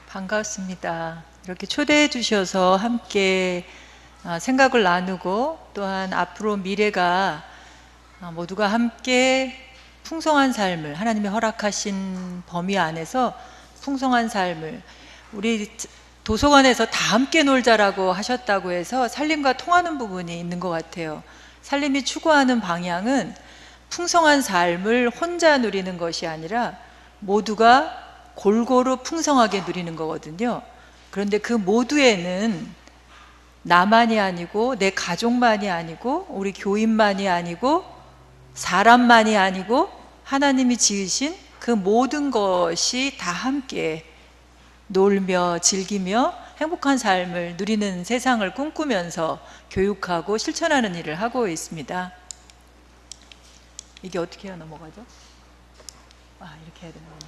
반갑습니다. 이렇게 초대해 주셔서 함께 생각을 나누고 또한 앞으로 미래가 모두가 함께 풍성한 삶을 하나님이 허락하신 범위 안에서 풍성한 삶을 우리 도서관에서 다 함께 놀자라고 하셨다고 해서 살림과 통하는 부분이 있는 것 같아요. 살림이 추구하는 방향은 풍성한 삶을 혼자 누리는 것이 아니라 모두가 골고루 풍성하게 누리는 거거든요. 그런데 그 모두에는 나만이 아니고 내 가족만이 아니고 우리 교인만이 아니고 사람만이 아니고 하나님이 지으신 그 모든 것이 다 함께 놀며 즐기며 행복한 삶을 누리는 세상을 꿈꾸면서 교육하고 실천하는 일을 하고 있습니다. 이게 어떻게 해야 넘어가죠? 이렇게 해야 되나요?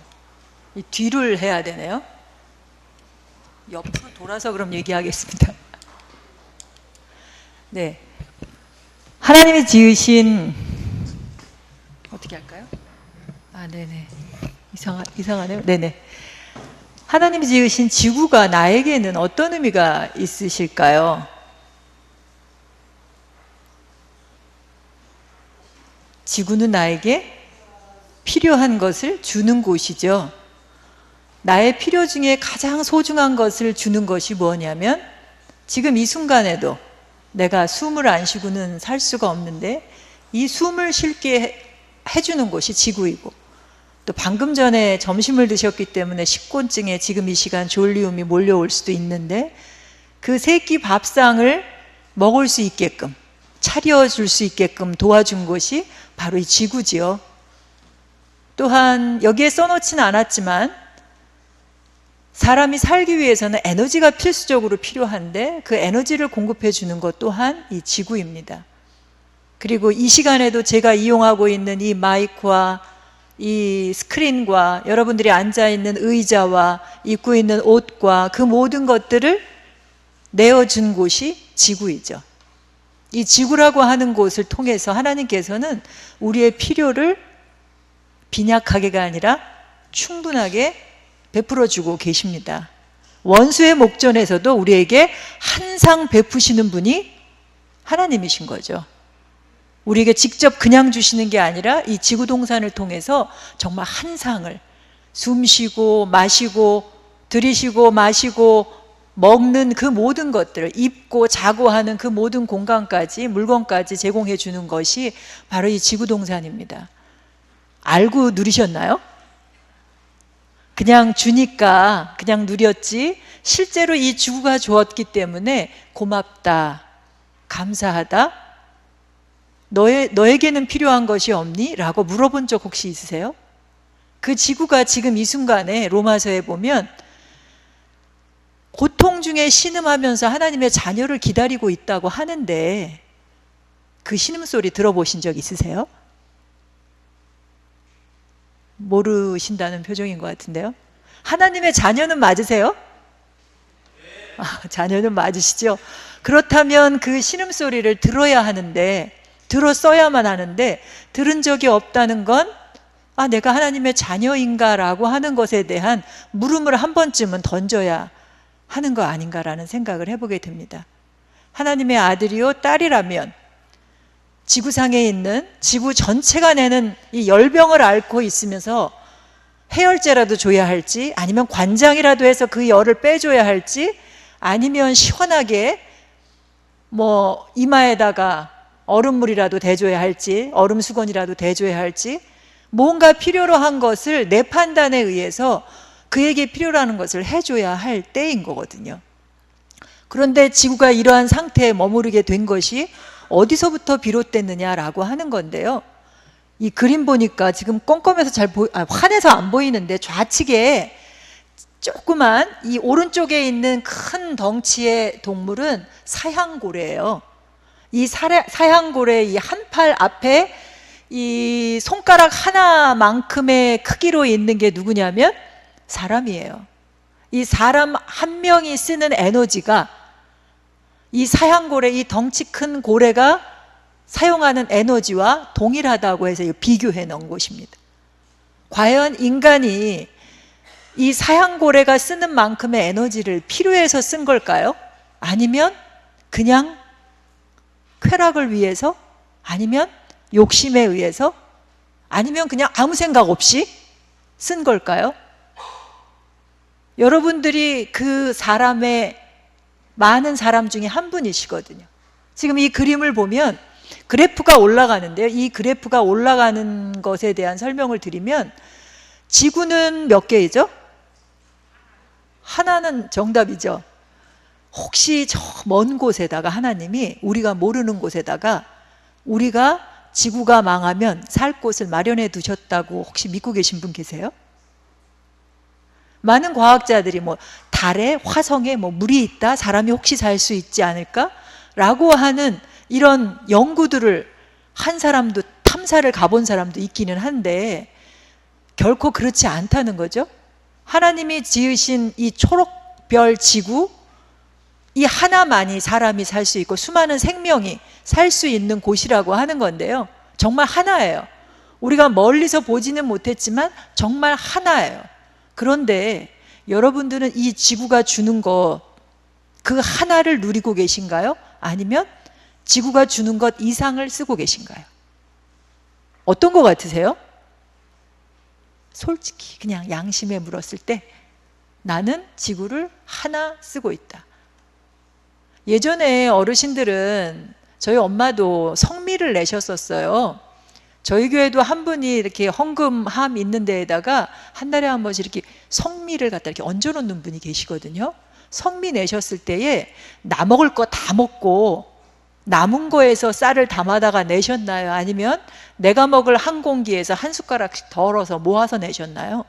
이 뒤를 해야 되네요. 옆으로 돌아서 그럼 얘기하겠습니다. 네, 하나님이 지으신 어떻게 할까요? 네네. 이상하네요. 네네. 하나님이 지으신 지구가 나에게는 어떤 의미가 있으실까요? 지구는 나에게 필요한 것을 주는 곳이죠. 나의 필요 중에 가장 소중한 것을 주는 것이 뭐냐면 지금 이 순간에도 내가 숨을 안 쉬고는 살 수가 없는데 이 숨을 쉴게 해주는 곳이 지구이고, 또 방금 전에 점심을 드셨기 때문에 식곤증에 지금 이 시간 졸리움이 몰려올 수도 있는데 그 세 끼 밥상을 먹을 수 있게끔 차려줄 수 있게끔 도와준 것이 바로 이 지구지요. 또한 여기에 써놓지는 않았지만 사람이 살기 위해서는 에너지가 필수적으로 필요한데 그 에너지를 공급해 주는 것 또한 이 지구입니다. 그리고 이 시간에도 제가 이용하고 있는 이 마이크와 이 스크린과 여러분들이 앉아있는 의자와 입고 있는 옷과 그 모든 것들을 내어준 곳이 지구이죠. 이 지구라고 하는 곳을 통해서 하나님께서는 우리의 필요를 빈약하게가 아니라 충분하게 베풀어주고 계십니다. 원수의 목전에서도 우리에게 한상 베푸시는 분이 하나님이신 거죠. 우리에게 직접 그냥 주시는 게 아니라 이 지구동산을 통해서 정말 한상을 숨쉬고 마시고 들이쉬고 마시고 먹는 그 모든 것들을 입고 자고 하는 그 모든 공간까지 물건까지 제공해 주는 것이 바로 이 지구동산입니다. 알고 누리셨나요? 그냥 주니까 그냥 누렸지 실제로 이 지구가 주었기 때문에 고맙다, 감사하다, 너에게는 필요한 것이 없니? 라고 물어본 적 혹시 있으세요? 그 지구가 지금 이 순간에 로마서에 보면 고통 중에 신음하면서 하나님의 자녀를 기다리고 있다고 하는데 그 신음소리 들어보신 적 있으세요? 모르신다는 표정인 것 같은데요. 하나님의 자녀는 맞으세요? 자녀는 맞으시죠? 그렇다면 그 신음소리를 들어야 하는데 들었어야만 하는데 들은 적이 없다는 건 내가 하나님의 자녀인가 라고 하는 것에 대한 물음을 한 번쯤은 던져야 하는 거 아닌가라는 생각을 해보게 됩니다. 하나님의 아들이요 딸이라면 지구상에 있는 지구 전체가 내는 이 열병을 앓고 있으면서 해열제라도 줘야 할지 아니면 관장이라도 해서 그 열을 빼줘야 할지 아니면 시원하게 이마에다가 얼음물이라도 대줘야 할지 얼음 수건이라도 대줘야 할지 뭔가 필요로 한 것을 내 판단에 의해서 그에게 필요로 하는 것을 해줘야 할 때인 거거든요. 그런데 지구가 이러한 상태에 머무르게 된 것이 어디서부터 비롯됐느냐라고 하는 건데요. 이 그림 보니까 지금 껌껌해서 환해서 안 보이는데 좌측에 조그만 이 오른쪽에 있는 큰 덩치의 동물은 사향고래예요. 이 사향고래 이 한 팔 앞에 이 손가락 하나만큼의 크기로 있는 게 누구냐면 사람이에요. 이 사람 한 명이 쓰는 에너지가 이 사향고래, 이 덩치 큰 고래가 사용하는 에너지와 동일하다고 해서 비교해 놓은 것입니다. 과연 인간이 이 사양고래가 쓰는 만큼의 에너지를 필요해서 쓴 걸까요? 아니면 그냥 쾌락을 위해서? 아니면 욕심에 의해서? 아니면 그냥 아무 생각 없이 쓴 걸까요? 여러분들이 그 사람의 많은 사람 중에 한 분이시거든요. 지금 이 그림을 보면 그래프가 올라가는데요. 이 그래프가 올라가는 것에 대한 설명을 드리면 지구는 몇 개이죠? 하나는 정답이죠. 혹시 저 먼 곳에다가 하나님이 우리가 모르는 곳에다가 우리가 지구가 망하면 살 곳을 마련해 두셨다고 혹시 믿고 계신 분 계세요? 많은 과학자들이 뭐 달에 화성에 뭐 물이 있다, 사람이 혹시 살 수 있지 않을까? 라고 하는 이런 연구들을 한 사람도, 탐사를 가본 사람도 있기는 한데 결코 그렇지 않다는 거죠. 하나님이 지으신 이 초록별 지구, 이 하나만이 사람이 살 수 있고 수많은 생명이 살 수 있는 곳이라고 하는 건데요. 정말 하나예요. 우리가 멀리서 보지는 못했지만 정말 하나예요. 그런데 여러분들은 이 지구가 주는 것, 그 하나를 누리고 계신가요? 아니면 지구가 주는 것 이상을 쓰고 계신가요? 어떤 것 같으세요? 솔직히 그냥 양심에 물었을 때 나는 지구를 하나 쓰고 있다. 예전에 어르신들은, 저희 엄마도 성미를 내셨었어요. 저희 교회도 한 분이 이렇게 헌금함 있는 데에다가 한 달에 한 번씩 이렇게 성미를 갖다 이렇게 얹어 놓는 분이 계시거든요. 성미 내셨을 때에 나 먹을 거 다 먹고 남은 거에서 쌀을 담아다가 내셨나요? 아니면 내가 먹을 한 공기에서 한 숟가락씩 덜어서 모아서 내셨나요?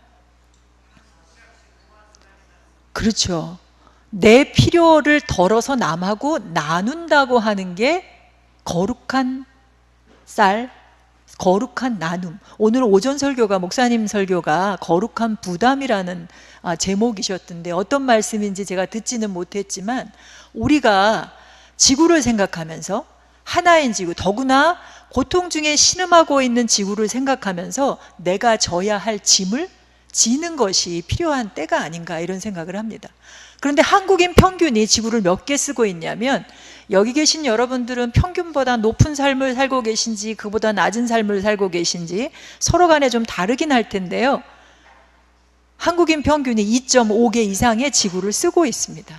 그렇죠. 내 필요를 덜어서 남하고 나눈다고 하는 게 거룩한 쌀, 거룩한 나눔. 오늘 오전 설교가, 목사님 설교가 거룩한 부담이라는 제목이셨던데 어떤 말씀인지 제가 듣지는 못했지만, 우리가 지구를 생각하면서, 하나인 지구, 더구나 고통 중에 신음하고 있는 지구를 생각하면서 내가 져야 할 짐을 지는 것이 필요한 때가 아닌가, 이런 생각을 합니다. 그런데 한국인 평균이 지구를 몇 개 쓰고 있냐면, 여기 계신 여러분들은 평균보다 높은 삶을 살고 계신지 그보다 낮은 삶을 살고 계신지 서로 간에 좀 다르긴 할 텐데요. 한국인 평균이 2.5개 이상의 지구를 쓰고 있습니다.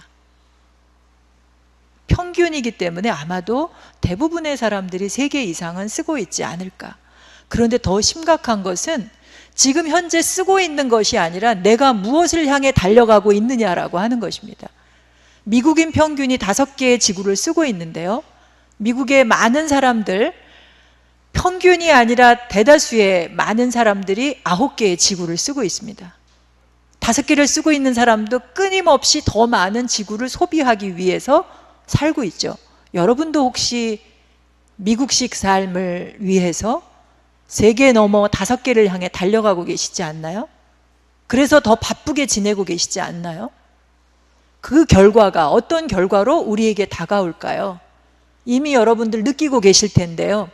평균이기 때문에 아마도 대부분의 사람들이 3개 이상은 쓰고 있지 않을까. 그런데 더 심각한 것은 지금 현재 쓰고 있는 것이 아니라 내가 무엇을 향해 달려가고 있느냐라고 하는 것입니다. 미국인 평균이 5개의 지구를 쓰고 있는데요. 미국의 많은 사람들, 평균이 아니라 대다수의 많은 사람들이 9개의 지구를 쓰고 있습니다. 5개를 쓰고 있는 사람도 끊임없이 더 많은 지구를 소비하기 위해서 살고 있죠. 여러분도 혹시 미국식 삶을 위해서 3개 넘어 5개를 향해 달려가고 계시지 않나요? 그래서 더 바쁘게 지내고 계시지 않나요? 그 결과가 어떤 결과로 우리에게 다가올까요? 이미 여러분들 느끼고 계실 텐데요.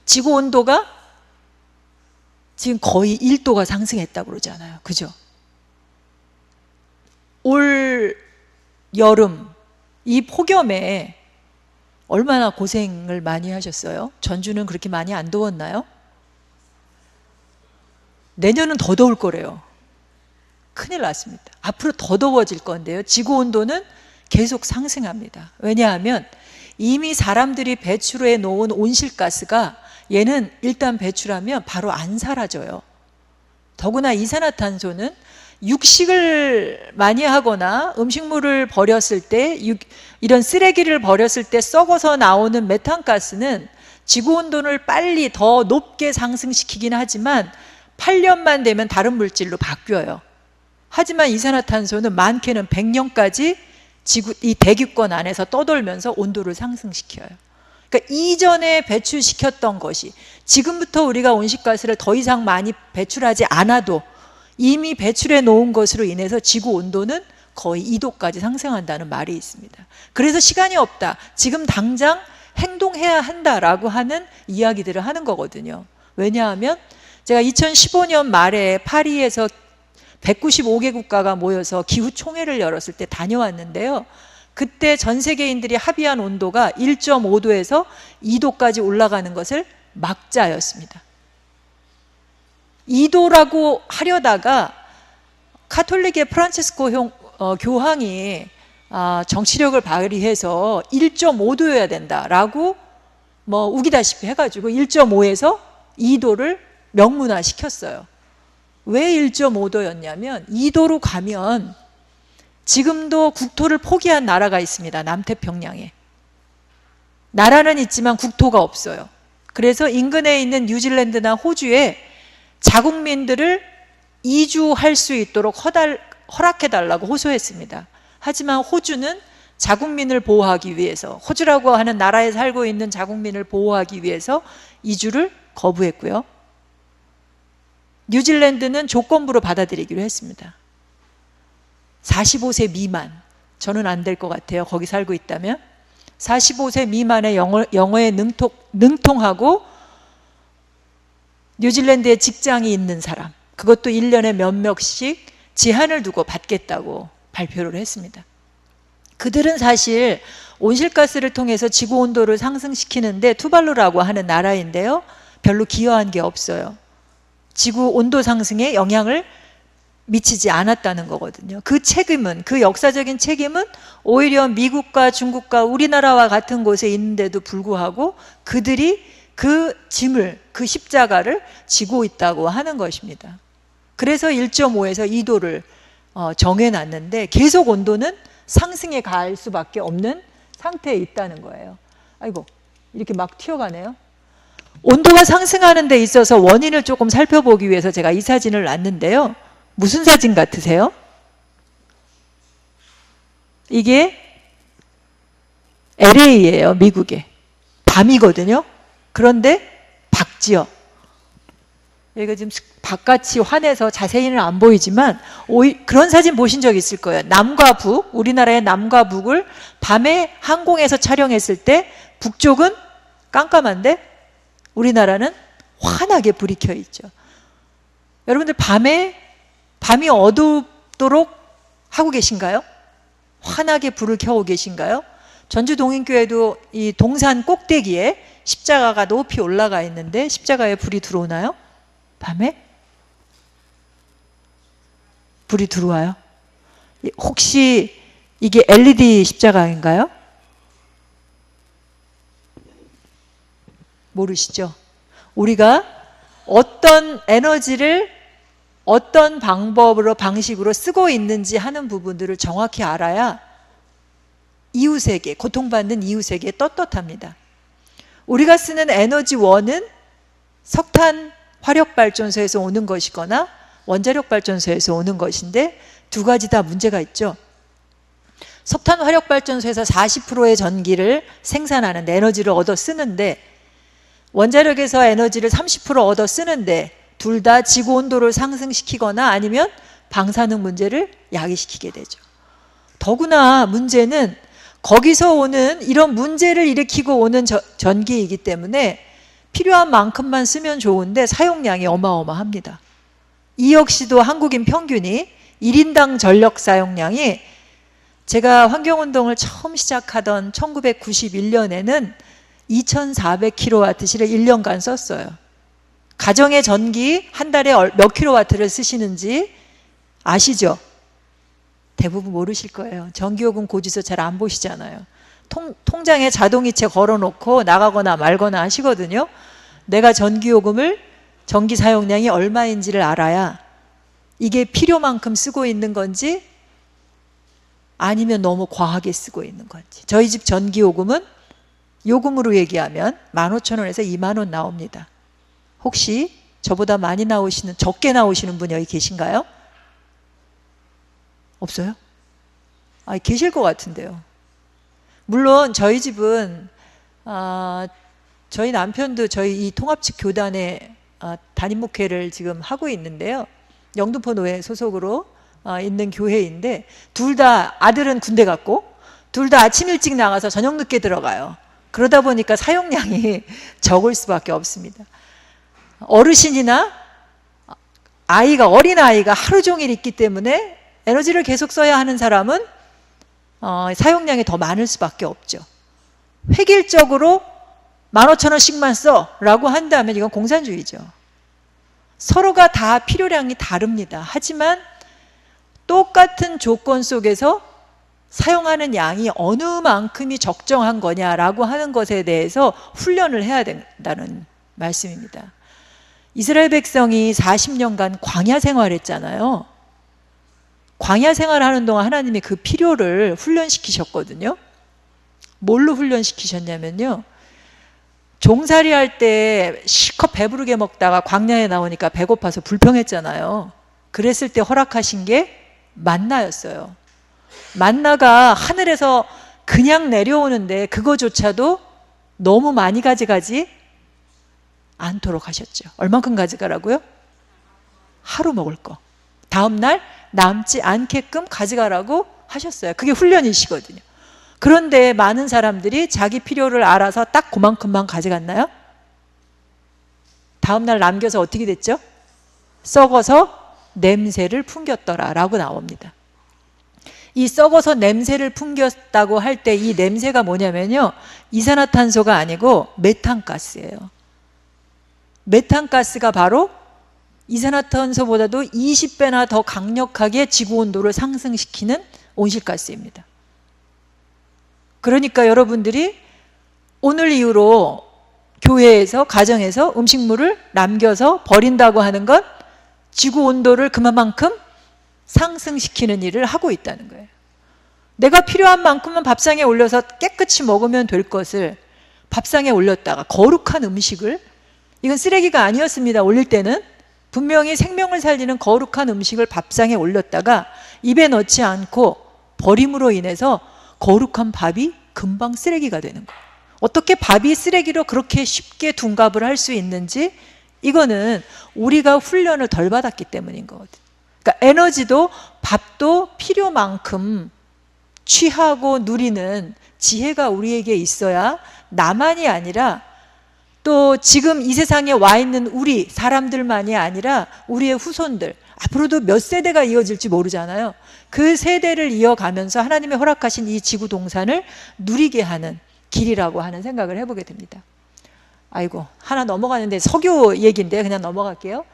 지구 온도가 지금 거의 1도가 상승했다고 그러잖아요. 그죠? 올 여름 이 폭염에 얼마나 고생을 많이 하셨어요? 전주는 그렇게 많이 안 더웠나요? 내년은 더 더울 거래요. 큰일 났습니다. 앞으로 더 더워질 건데요. 지구온도는 계속 상승합니다. 왜냐하면 이미 사람들이 배출해 놓은 온실가스가, 얘는 일단 배출하면 바로 안 사라져요. 더구나 이산화탄소는 육식을 많이 하거나 음식물을 버렸을 때, 이런 쓰레기를 버렸을 때 썩어서 나오는 메탄가스는 지구온도를 빨리 더 높게 상승시키긴 하지만 8년만 되면 다른 물질로 바뀌어요. 하지만 이산화탄소는 많게는 100년까지 이 대기권 안에서 떠돌면서 온도를 상승시켜요. 그러니까 이전에 배출시켰던 것이, 지금부터 우리가 온실가스를 더 이상 많이 배출하지 않아도 이미 배출해 놓은 것으로 인해서 지구 온도는 거의 2도까지 상승한다는 말이 있습니다. 그래서 시간이 없다, 지금 당장 행동해야 한다라고 하는 이야기들을 하는 거거든요. 왜냐하면 제가 2015년 말에 195개 국가가 모여서 기후총회를 열었을 때 다녀왔는데요. 그때 전 세계인들이 합의한 온도가 1.5도에서 2도까지 올라가는 것을 막자였습니다. 2도라고 하려다가 카톨릭의 프란치스코 교황이 정치력을 발휘해서 1.5도여야 된다라고 우기다시피 해가지고 1.5에서 2도를 명문화시켰어요. 왜 1.5도였냐면 2도로 가면 지금도 국토를 포기한 나라가 있습니다. 남태평양에. 나라는 있지만 국토가 없어요. 그래서 인근에 있는 뉴질랜드나 호주에 자국민들을 이주할 수 있도록 허락해달라고 호소했습니다. 하지만 호주는 자국민을 보호하기 위해서, 호주라고 하는 나라에 살고 있는 자국민을 보호하기 위해서 이주를 거부했고요. 뉴질랜드는 조건부로 받아들이기로 했습니다. 45세 미만, 저는 안 될 것 같아요. 거기 살고 있다면. 45세 미만의 영어에 능통하고 뉴질랜드에 직장이 있는 사람, 그것도 1년에 몇 명씩 제한을 두고 받겠다고 발표를 했습니다. 그들은 사실 온실가스를 통해서 지구 온도를 상승시키는데 투발루라고 하는 나라인데요, 별로 기여한 게 없어요. 지구 온도 상승에 영향을 미치지 않았다는 거거든요. 그 책임은, 그 역사적인 책임은 오히려 미국과 중국과 우리나라와 같은 곳에 있는데도 불구하고 그들이 그 짐을, 그 십자가를 지고 있다고 하는 것입니다. 그래서 1.5에서 2도를 정해놨는데 계속 온도는 상승해 갈 수밖에 없는 상태에 있다는 거예요. 아이고, 이렇게 막 튀어가네요. 온도가 상승하는 데 있어서 원인을 조금 살펴보기 위해서 제가 이 사진을 놨는데요. 무슨 사진 같으세요? 이게 LA예요, 미국에. 밤이거든요. 그런데 박지요. 여기가 지금 바깥이 환해서 자세히는 안 보이지만 그런 사진 보신 적 있을 거예요. 남과 북, 우리나라의 남과 북을 밤에 항공에서 촬영했을 때 북쪽은 깜깜한데 우리나라는 환하게 불이 켜 있죠. 여러분들 밤이 어둡도록 하고 계신가요? 환하게 불을 켜고 계신가요? 전주 동인교회도 이 동산 꼭대기에 십자가가 높이 올라가 있는데 십자가에 불이 들어오나요? 밤에? 불이 들어와요? 혹시 이게 LED 십자가인가요? 모르시죠? 우리가 어떤 에너지를 어떤 방식으로 쓰고 있는지 하는 부분들을 정확히 알아야 이웃에게, 고통받는 이웃에게 떳떳합니다. 우리가 쓰는 에너지원은 석탄 화력발전소에서 오는 것이거나 원자력발전소에서 오는 것인데 두 가지 다 문제가 있죠. 석탄 화력발전소에서 40%의 전기를 생산하는데, 에너지를 얻어 쓰는데, 원자력에서 에너지를 30% 얻어 쓰는데 둘 다 지구 온도를 상승시키거나 아니면 방사능 문제를 야기시키게 되죠. 더구나 문제는 거기서 오는 이런 문제를 일으키고 오는 전기이기 때문에 필요한 만큼만 쓰면 좋은데 사용량이 어마어마합니다. 이 역시도 한국인 평균이 1인당 전력 사용량이, 제가 환경운동을 처음 시작하던 1991년에는 2400kWh를 1년간 썼어요. 가정의 전기 한 달에 몇 킬로와트를 쓰시는지 아시죠? 대부분 모르실 거예요. 전기요금 고지서 잘 안 보시잖아요. 통장에 자동이체 걸어놓고 나가거나 말거나 하시거든요. 내가 전기 사용량이 얼마인지를 알아야 이게 필요만큼 쓰고 있는 건지 아니면 너무 과하게 쓰고 있는 건지. 저희 집 전기요금은 요금으로 얘기하면 15,000원에서 20,000원 나옵니다. 혹시 저보다 많이 나오시는, 적게 나오시는 분이 여기 계신가요? 없어요? 계실 것 같은데요. 물론 저희 집은 저희 남편도 저희 이 통합측 교단의 담임 목회를 지금 하고 있는데요. 영등포노회 소속으로 있는 교회인데 둘 다, 아들은 군대 갔고 둘 다 아침 일찍 나가서 저녁 늦게 들어가요. 그러다 보니까 사용량이 적을 수밖에 없습니다. 어르신이나 어린 아이가 하루 종일 있기 때문에 에너지를 계속 써야 하는 사람은 사용량이 더 많을 수밖에 없죠. 획일적으로 15,000원씩만 써 라고 한다면 이건 공산주의죠. 서로가 다 필요량이 다릅니다. 하지만 똑같은 조건 속에서 사용하는 양이 어느 만큼이 적정한 거냐라고 하는 것에 대해서 훈련을 해야 된다는 말씀입니다. 이스라엘 백성이 40년간 광야 생활했잖아요. 광야 생활하는 동안 하나님이 그 필요를 훈련시키셨거든요. 뭘로 훈련시키셨냐면요, 종살이 할 때 실컷 배부르게 먹다가 광야에 나오니까 배고파서 불평했잖아요. 그랬을 때 허락하신 게 만나였어요. 만나가 하늘에서 그냥 내려오는데 그거조차도 너무 많이 가져가지 않도록 하셨죠. 얼만큼 가져가라고요? 하루 먹을 거. 다음날 남지 않게끔 가져가라고 하셨어요. 그게 훈련이시거든요. 그런데 많은 사람들이 자기 필요를 알아서 딱 그만큼만 가져갔나요? 다음날 남겨서 어떻게 됐죠? 썩어서 냄새를 풍겼더라 라고 나옵니다. 이 썩어서 냄새를 풍겼다고 할 때 이 냄새가 뭐냐면요, 이산화탄소가 아니고 메탄가스예요. 메탄가스가 바로 이산화탄소보다도 20배나 더 강력하게 지구온도를 상승시키는 온실가스입니다. 그러니까 여러분들이 오늘 이후로 교회에서, 가정에서 음식물을 남겨서 버린다고 하는 건 지구온도를 그만큼 상승시키는 일을 하고 있다는 거예요. 내가 필요한 만큼만 밥상에 올려서 깨끗이 먹으면 될 것을 밥상에 올렸다가 거룩한 음식을, 이건 쓰레기가 아니었습니다. 올릴 때는 분명히 생명을 살리는 거룩한 음식을 밥상에 올렸다가 입에 넣지 않고 버림으로 인해서 거룩한 밥이 금방 쓰레기가 되는 거예요. 어떻게 밥이 쓰레기로 그렇게 쉽게 둔갑을 할 수 있는지, 이거는 우리가 훈련을 덜 받았기 때문인 거거든요. 그러니까 에너지도 밥도 필요만큼 취하고 누리는 지혜가 우리에게 있어야 나만이 아니라 또 지금 이 세상에 와 있는 우리 사람들만이 아니라 우리의 후손들, 앞으로도 몇 세대가 이어질지 모르잖아요. 그 세대를 이어가면서 하나님의 허락하신 이 지구 동산을 누리게 하는 길이라고 하는 생각을 해보게 됩니다. 아이고, 하나 넘어가는데 석유 얘기인데 그냥 넘어갈게요.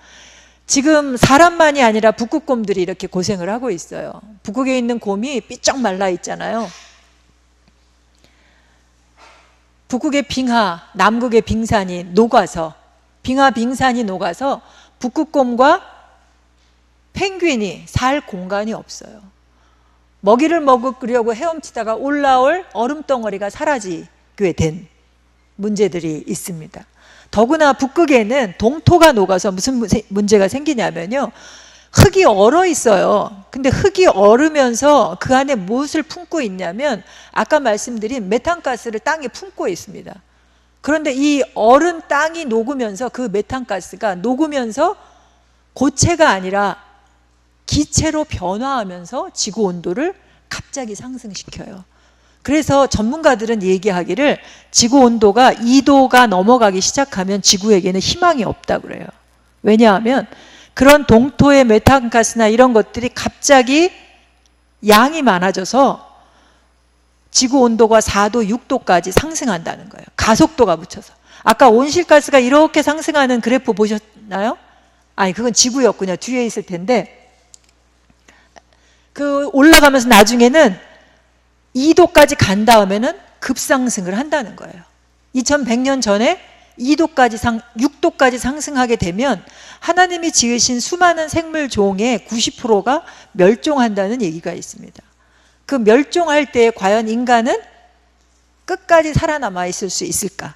지금 사람만이 아니라 북극곰들이 이렇게 고생을 하고 있어요. 북극에 있는 곰이 삐쩍 말라 있잖아요. 북극의 빙하, 남극의 빙산이 녹아서, 빙하 빙산이 녹아서 북극곰과 펭귄이 살 공간이 없어요. 먹이를 먹으려고 헤엄치다가 올라올 얼음덩어리가 사라지게 된 문제들이 있습니다. 더구나 북극에는 동토가 녹아서 무슨 문제가 생기냐면요, 흙이 얼어 있어요. 근데 흙이 얼으면서 그 안에 무엇을 품고 있냐면 아까 말씀드린 메탄가스를 땅에 품고 있습니다. 그런데 이 얼은 땅이 녹으면서 그 메탄가스가 녹으면서 고체가 아니라 기체로 변화하면서 지구 온도를 갑자기 상승시켜요. 그래서 전문가들은 얘기하기를 지구 온도가 2도가 넘어가기 시작하면 지구에게는 희망이 없다고 그래요. 왜냐하면 그런 동토의 메탄가스나 이런 것들이 갑자기 양이 많아져서 지구 온도가 4도, 6도까지 상승한다는 거예요. 가속도가 붙여서. 아까 온실가스가 이렇게 상승하는 그래프 보셨나요? 아니, 그건 지구였군요. 뒤에 있을 텐데, 그 올라가면서 나중에는 2도까지 간 다음에는 급상승을 한다는 거예요. 2100년 전에 6도까지 상승하게 되면 하나님이 지으신 수많은 생물 종의 90%가 멸종한다는 얘기가 있습니다. 그 멸종할 때 과연 인간은 끝까지 살아남아 있을 수 있을까?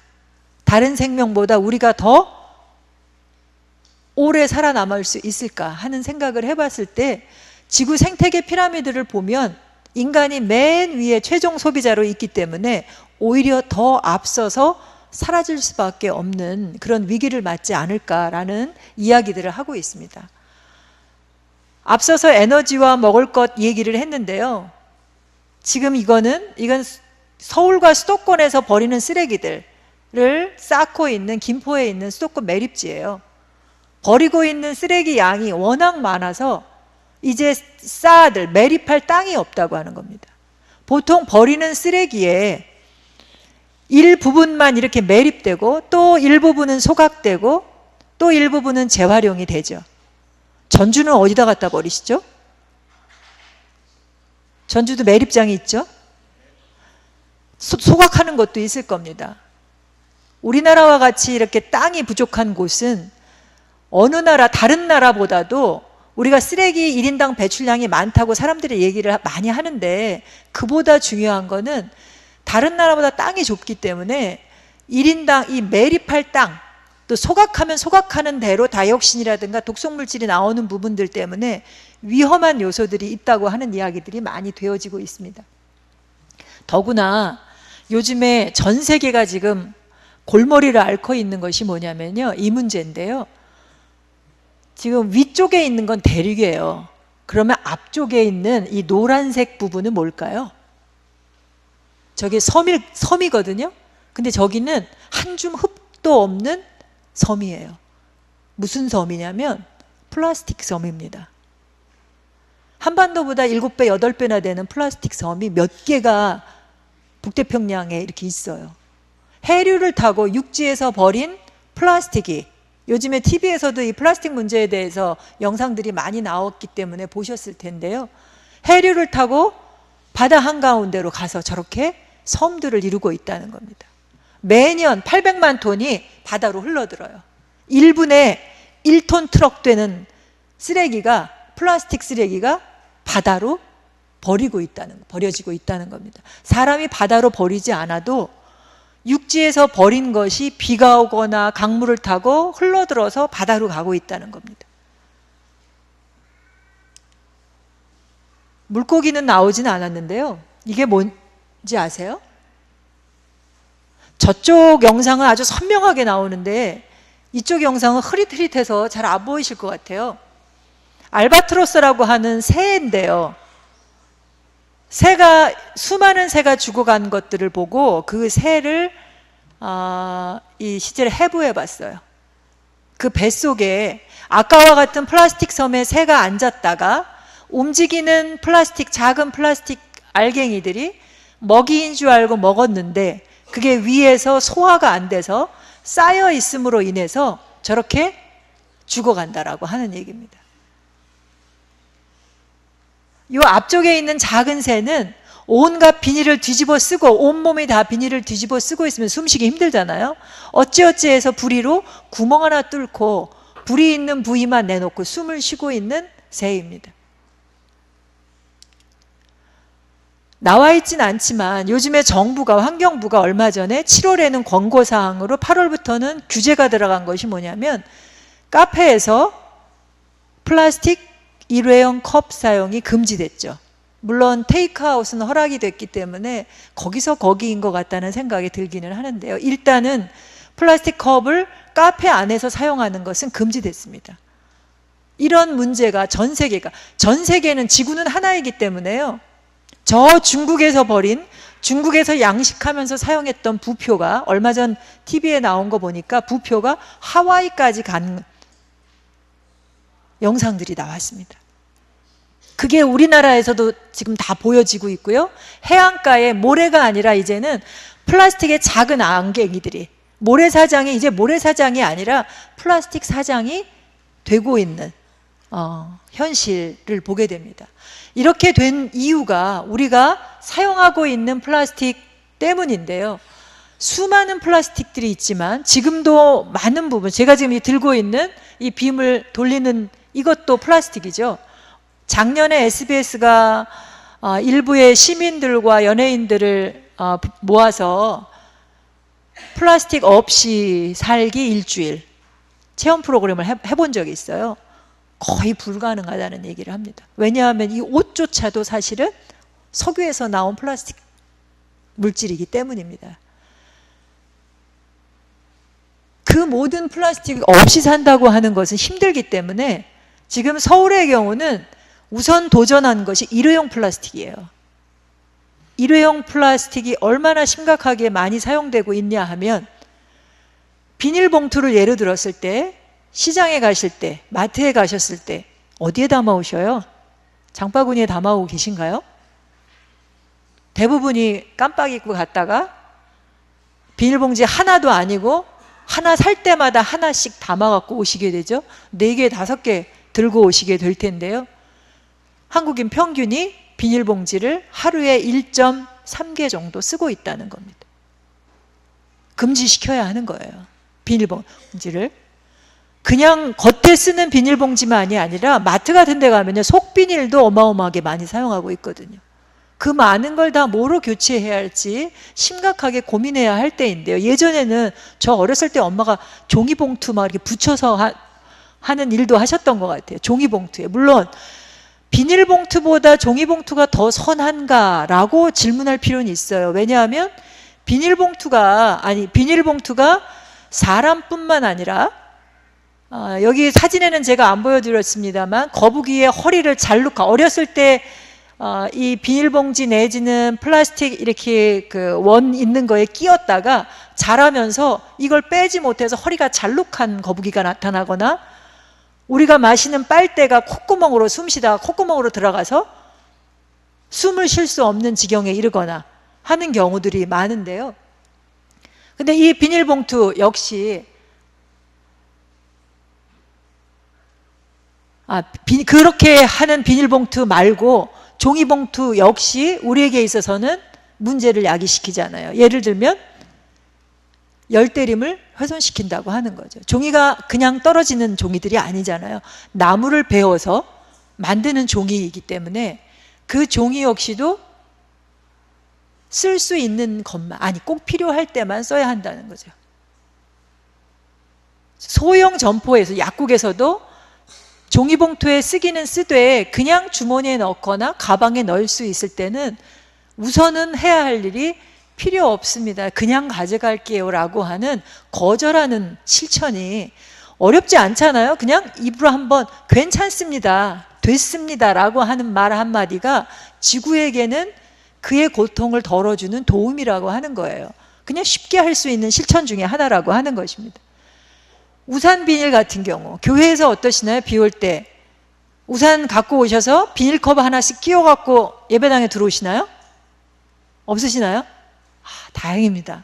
다른 생명보다 우리가 더 오래 살아남을 수 있을까 하는 생각을 해봤을 때 지구 생태계 피라미드를 보면 인간이 맨 위에 최종 소비자로 있기 때문에 오히려 더 앞서서 사라질 수밖에 없는 그런 위기를 맞지 않을까라는 이야기들을 하고 있습니다. 앞서서 에너지와 먹을 것 얘기를 했는데요. 지금 이건 서울과 수도권에서 버리는 쓰레기들을 쌓고 있는 김포에 있는 수도권 매립지예요. 버리고 있는 쓰레기 양이 워낙 많아서 이제 쌓아둘, 매립할 땅이 없다고 하는 겁니다. 보통 버리는 쓰레기에 일부분만 이렇게 매립되고 또 일부분은 소각되고 또 일부분은 재활용이 되죠. 전주는 어디다 갖다 버리시죠? 전주도 매립장이 있죠? 소각하는 것도 있을 겁니다. 우리나라와 같이 이렇게 땅이 부족한 곳은 어느 나라, 다른 나라보다도 우리가 쓰레기 1인당 배출량이 많다고 사람들이 얘기를 많이 하는데, 그보다 중요한 거는 다른 나라보다 땅이 좁기 때문에 1인당 이 매립할 땅, 또 소각하면 소각하는 대로 다이옥신이라든가 독성물질이 나오는 부분들 때문에 위험한 요소들이 있다고 하는 이야기들이 많이 되어지고 있습니다. 더구나 요즘에 전 세계가 지금 골머리를 앓고 있는 것이 뭐냐면요, 이 문제인데요. 지금 위쪽에 있는 건 대륙이에요. 그러면 앞쪽에 있는 이 노란색 부분은 뭘까요? 저게 섬이거든요. 근데 저기는 한 줌 흙도 없는 섬이에요. 무슨 섬이냐면 플라스틱 섬입니다. 한반도보다 7배, 8배나 되는 플라스틱 섬이 몇 개가 북태평양에 이렇게 있어요. 해류를 타고 육지에서 버린 플라스틱이, 요즘에 TV에서도 이 플라스틱 문제에 대해서 영상들이 많이 나왔기 때문에 보셨을 텐데요. 해류를 타고 바다 한가운데로 가서 저렇게 섬들을 이루고 있다는 겁니다. 매년 800만 톤이 바다로 흘러들어요. 1분에 1톤 트럭 되는 쓰레기가, 플라스틱 쓰레기가 바다로 버려지고 있다는 겁니다. 사람이 바다로 버리지 않아도 육지에서 버린 것이 비가 오거나 강물을 타고 흘러들어서 바다로 가고 있다는 겁니다. 물고기는 나오지는 않았는데요. 이게 뭔지 아세요? 저쪽 영상은 아주 선명하게 나오는데 이쪽 영상은 흐릿흐릿해서 잘 안 보이실 것 같아요. 알바트로스라고 하는 새인데요. 수많은 새가 죽어간 것들을 보고 그 새를 이 시제를 해부해 봤어요. 그 뱃속에 아까와 같은 플라스틱 섬에 새가 앉았다가 움직이는 작은 플라스틱 알갱이들이 먹이인 줄 알고 먹었는데 그게 위에서 소화가 안 돼서 쌓여 있음으로 인해서 저렇게 죽어간다라고 하는 얘기입니다. 이 앞쪽에 있는 작은 새는 온갖 비닐을 뒤집어 쓰고, 온몸이 다 비닐을 뒤집어 쓰고 있으면 숨쉬기 힘들잖아요. 어찌어찌해서 부리로 구멍 하나 뚫고 불이 있는 부위만 내놓고 숨을 쉬고 있는 새입니다. 나와 있진 않지만 요즘에 정부가, 환경부가 얼마 전에 7월에는 권고사항으로 8월부터는 규제가 들어간 것이 뭐냐면, 카페에서 플라스틱 일회용 컵 사용이 금지됐죠. 물론 테이크아웃은 허락이 됐기 때문에 거기서 거기인 것 같다는 생각이 들기는 하는데요. 일단은 플라스틱 컵을 카페 안에서 사용하는 것은 금지됐습니다. 이런 문제가 전 세계는 지구는 하나이기 때문에요. 저 중국에서 양식하면서 사용했던 부표가, 얼마 전 TV에 나온 거 보니까 부표가 하와이까지 간 영상들이 나왔습니다. 그게 우리나라에서도 지금 다 보여지고 있고요. 해안가에 모래가 아니라 이제는 플라스틱의 작은 안개기들이, 모래사장이 이제 모래사장이 아니라 플라스틱 사장이 되고 있는 현실을 보게 됩니다. 이렇게 된 이유가 우리가 사용하고 있는 플라스틱 때문인데요. 수많은 플라스틱들이 있지만 지금도 많은 부분, 제가 지금 들고 있는 이 빔을 돌리는 이것도 플라스틱이죠. 작년에 SBS가 일부의 시민들과 연예인들을 모아서 플라스틱 없이 살기 일주일 체험 프로그램을 해본 적이 있어요. 거의 불가능하다는 얘기를 합니다. 왜냐하면 이 옷조차도 사실은 석유에서 나온 플라스틱 물질이기 때문입니다. 그 모든 플라스틱 없이 산다고 하는 것은 힘들기 때문에 지금 서울의 경우는 우선 도전한 것이 일회용 플라스틱이에요. 일회용 플라스틱이 얼마나 심각하게 많이 사용되고 있냐 하면, 비닐봉투를 예로 들었을 때 시장에 가실 때, 마트에 가셨을 때 어디에 담아 오셔요? 장바구니에 담아 오고 계신가요? 대부분이 깜빡 잊고 갔다가 비닐봉지 하나도 아니고 하나 살 때마다 하나씩 담아 갖고 오시게 되죠. 4개, 5개 들고 오시게 될 텐데요. 한국인 평균이 비닐봉지를 하루에 1.3개 정도 쓰고 있다는 겁니다. 금지시켜야 하는 거예요. 비닐봉지를. 그냥 겉에 쓰는 비닐봉지만이 아니라 마트 같은 데 가면요, 속비닐도 어마어마하게 많이 사용하고 있거든요. 그 많은 걸 다 뭐로 교체해야 할지 심각하게 고민해야 할 때인데요. 예전에는 저 어렸을 때 엄마가 종이봉투 막 이렇게 붙여서 하는 일도 하셨던 것 같아요. 종이봉투에. 물론 비닐봉투보다 종이봉투가 더 선한가라고 질문할 필요는 있어요. 왜냐하면 비닐봉투가 사람뿐만 아니라 여기 사진에는 제가 안 보여드렸습니다만 거북이의 허리를 어렸을 때 이 비닐봉지 내지는 플라스틱 이렇게 그 원 있는 거에 끼었다가 자라면서 이걸 빼지 못해서 허리가 잘룩한 거북이가 나타나거나, 우리가 마시는 빨대가 콧구멍으로 숨쉬다가 콧구멍으로 들어가서 숨을 쉴 수 없는 지경에 이르거나 하는 경우들이 많은데요. 근데 이 비닐봉투 역시 그렇게 하는 비닐봉투 말고 종이봉투 역시 우리에게 있어서는 문제를 야기시키잖아요. 예를 들면 열대림을 훼손시킨다고 하는 거죠. 종이가 그냥 떨어지는 종이들이 아니잖아요. 나무를 베어서 만드는 종이이기 때문에 그 종이 역시도 쓸 수 있는 것만, 꼭 필요할 때만 써야 한다는 거죠. 소형 점포에서, 약국에서도 종이봉투에 쓰기는 쓰되 그냥 주머니에 넣거나 가방에 넣을 수 있을 때는 우선은 해야 할 일이 필요 없습니다, 그냥 가져갈게요 라고 하는 거절하는 실천이 어렵지 않잖아요. 그냥 입으로 한번 괜찮습니다, 됐습니다 라고 하는 말 한마디가 지구에게는 그의 고통을 덜어주는 도움이라고 하는 거예요. 그냥 쉽게 할 수 있는 실천 중에 하나라고 하는 것입니다. 우산 비닐 같은 경우 교회에서 어떠시나요? 비 올 때 우산 갖고 오셔서 비닐컵 하나씩 끼워 갖고 예배당에 들어오시나요? 없으시나요? 다행입니다.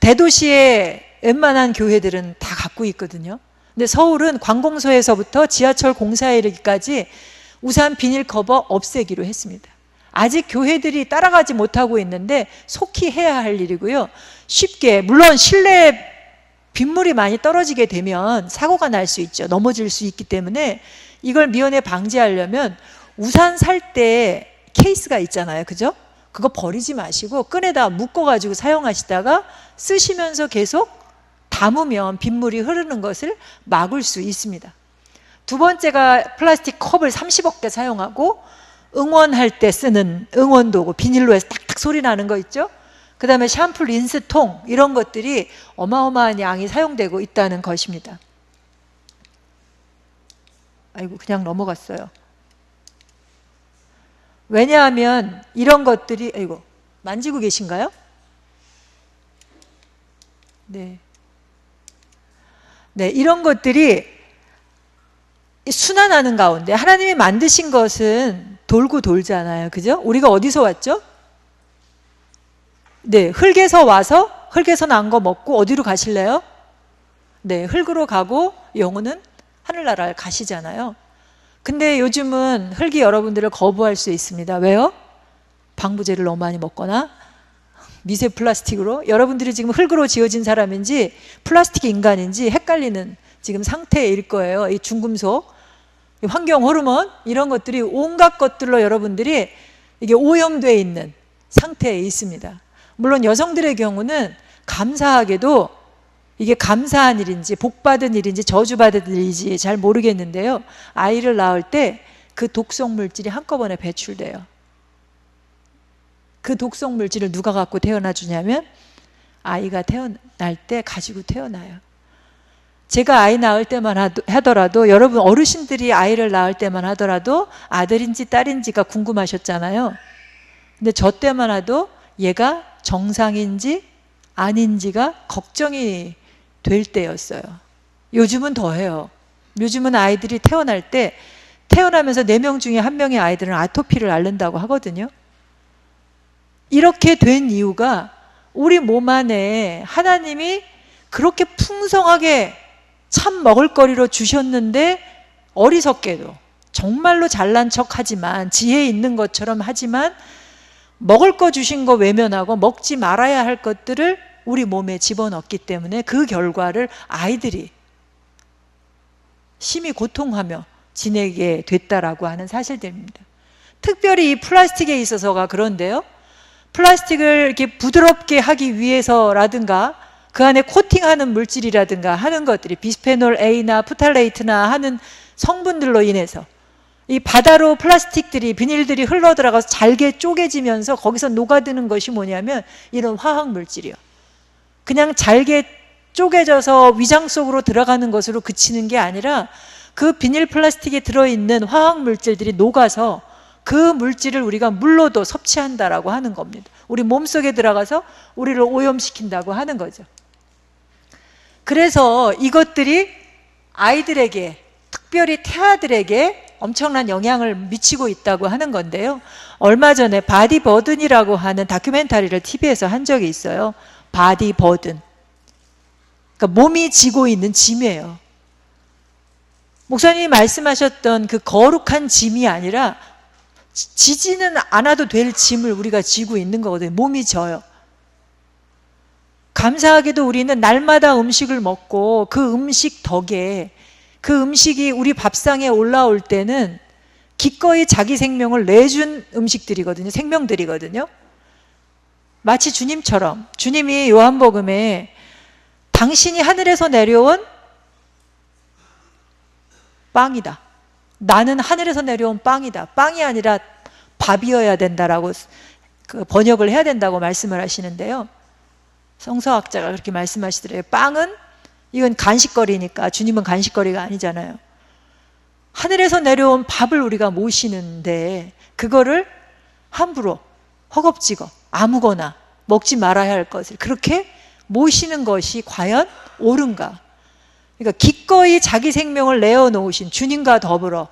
대도시의 웬만한 교회들은 다 갖고 있거든요. 근데 서울은 관공서에서부터 지하철 공사에 이르기까지 우산 비닐 커버 없애기로 했습니다. 아직 교회들이 따라가지 못하고 있는데 속히 해야 할 일이고요. 쉽게, 물론 실내에 빗물이 많이 떨어지게 되면 사고가 날 수 있죠. 넘어질 수 있기 때문에 이걸 미연에 방지하려면 우산 살 때 케이스가 있잖아요, 그죠? 그거 버리지 마시고 끈에다 묶어가지고 사용하시다가 쓰시면서 계속 담으면 빗물이 흐르는 것을 막을 수 있습니다. 두 번째가 플라스틱 컵을 30억 개 사용하고 응원할 때 쓰는 응원도구, 비닐로 해서 탁탁 소리 나는 거 있죠? 그 다음에 샴푸, 린스통, 이런 것들이 어마어마한 양이 사용되고 있다는 것입니다. 아이고, 그냥 넘어갔어요. 왜냐하면 이런 것들이, 아이고, 만지고 계신가요? 네. 네, 이런 것들이 순환하는 가운데 하나님이 만드신 것은 돌고 돌잖아요. 그죠? 우리가 어디서 왔죠? 네, 흙에서 와서 흙에서 난 거 먹고 어디로 가실래요? 네, 흙으로 가고 영혼은 하늘나라를 가시잖아요. 근데 요즘은 흙이 여러분들을 거부할 수 있습니다. 왜요? 방부제를 너무 많이 먹거나 미세 플라스틱으로, 여러분들이 지금 흙으로 지어진 사람인지 플라스틱 인간인지 헷갈리는 지금 상태일 거예요. 이 중금속, 환경 호르몬, 이런 것들이 온갖 것들로 여러분들이 이게 오염되어 있는 상태에 있습니다. 물론 여성들의 경우는 감사하게도 이게 감사한 일인지 복받은 일인지 저주받은 일인지 잘 모르겠는데요, 아이를 낳을 때 그 독성 물질이 한꺼번에 배출돼요. 그 독성 물질을 누가 갖고 태어나 주냐면 아이가 태어날 때 가지고 태어나요. 제가 아이 낳을 때만 하더라도, 여러분 어르신들이 아이를 낳을 때만 하더라도 아들인지 딸인지가 궁금하셨잖아요. 근데 저 때만 해도 얘가 정상인지 아닌지가 걱정이 될 때였어요. 요즘은 더해요. 요즘은 아이들이 태어날 때 태어나면서 4명 중에 1명의 아이들은 아토피를 앓는다고 하거든요. 이렇게 된 이유가 우리 몸 안에 하나님이 그렇게 풍성하게 참 먹을거리로 주셨는데 어리석게도 정말로 잘난 척하지만 지혜 있는 것처럼 하지만 먹을 거 주신 거 외면하고 먹지 말아야 할 것들을 우리 몸에 집어넣기 때문에 그 결과를 아이들이 심히 고통하며 지내게 됐다라고 하는 사실들입니다. 특별히 이 플라스틱에 있어서가 그런데요. 플라스틱을 이렇게 부드럽게 하기 위해서라든가 그 안에 코팅하는 물질이라든가 하는 것들이 비스페놀 A나 프탈레이트나 하는 성분들로 인해서 이 바다로 플라스틱들이 비닐들이 흘러들어가서 잘게 쪼개지면서 거기서 녹아드는 것이 뭐냐면 이런 화학 물질이요. 그냥 잘게 쪼개져서 위장 속으로 들어가는 것으로 그치는 게 아니라 그 비닐 플라스틱에 들어있는 화학 물질들이 녹아서 그 물질을 우리가 물로도 섭취한다라고 하는 겁니다. 우리 몸속에 들어가서 우리를 오염시킨다고 하는 거죠. 그래서 이것들이 아이들에게, 특별히 태아들에게 엄청난 영향을 미치고 있다고 하는 건데요. 얼마 전에 바디 버든이라고 하는 다큐멘터리를 TV에서 한 적이 있어요. 바디 버든. 그러니까 몸이 지고 있는 짐이에요. 목사님이 말씀하셨던 그 거룩한 짐이 아니라 지지는 않아도 될 짐을 우리가 지고 있는 거거든요. 몸이 져요. 감사하게도 우리는 날마다 음식을 먹고 그 음식 덕에 그 음식이 우리 밥상에 올라올 때는 기꺼이 자기 생명을 내준 음식들이거든요. 생명들이거든요. 마치 주님처럼 주님이 요한복음에 당신이 하늘에서 내려온 빵이다. 나는 하늘에서 내려온 빵이다. 빵이 아니라 밥이어야 된다라고 번역을 해야 된다고 말씀을 하시는데요. 성서학자가 그렇게 말씀하시더래요. 빵은 이건 간식거리니까 주님은 간식거리가 아니잖아요. 하늘에서 내려온 밥을 우리가 모시는데 그거를 함부로 허겁지겁 아무거나 먹지 말아야 할 것을 그렇게 모시는 것이 과연 옳은가? 그러니까 기꺼이 자기 생명을 내어놓으신 주님과 더불어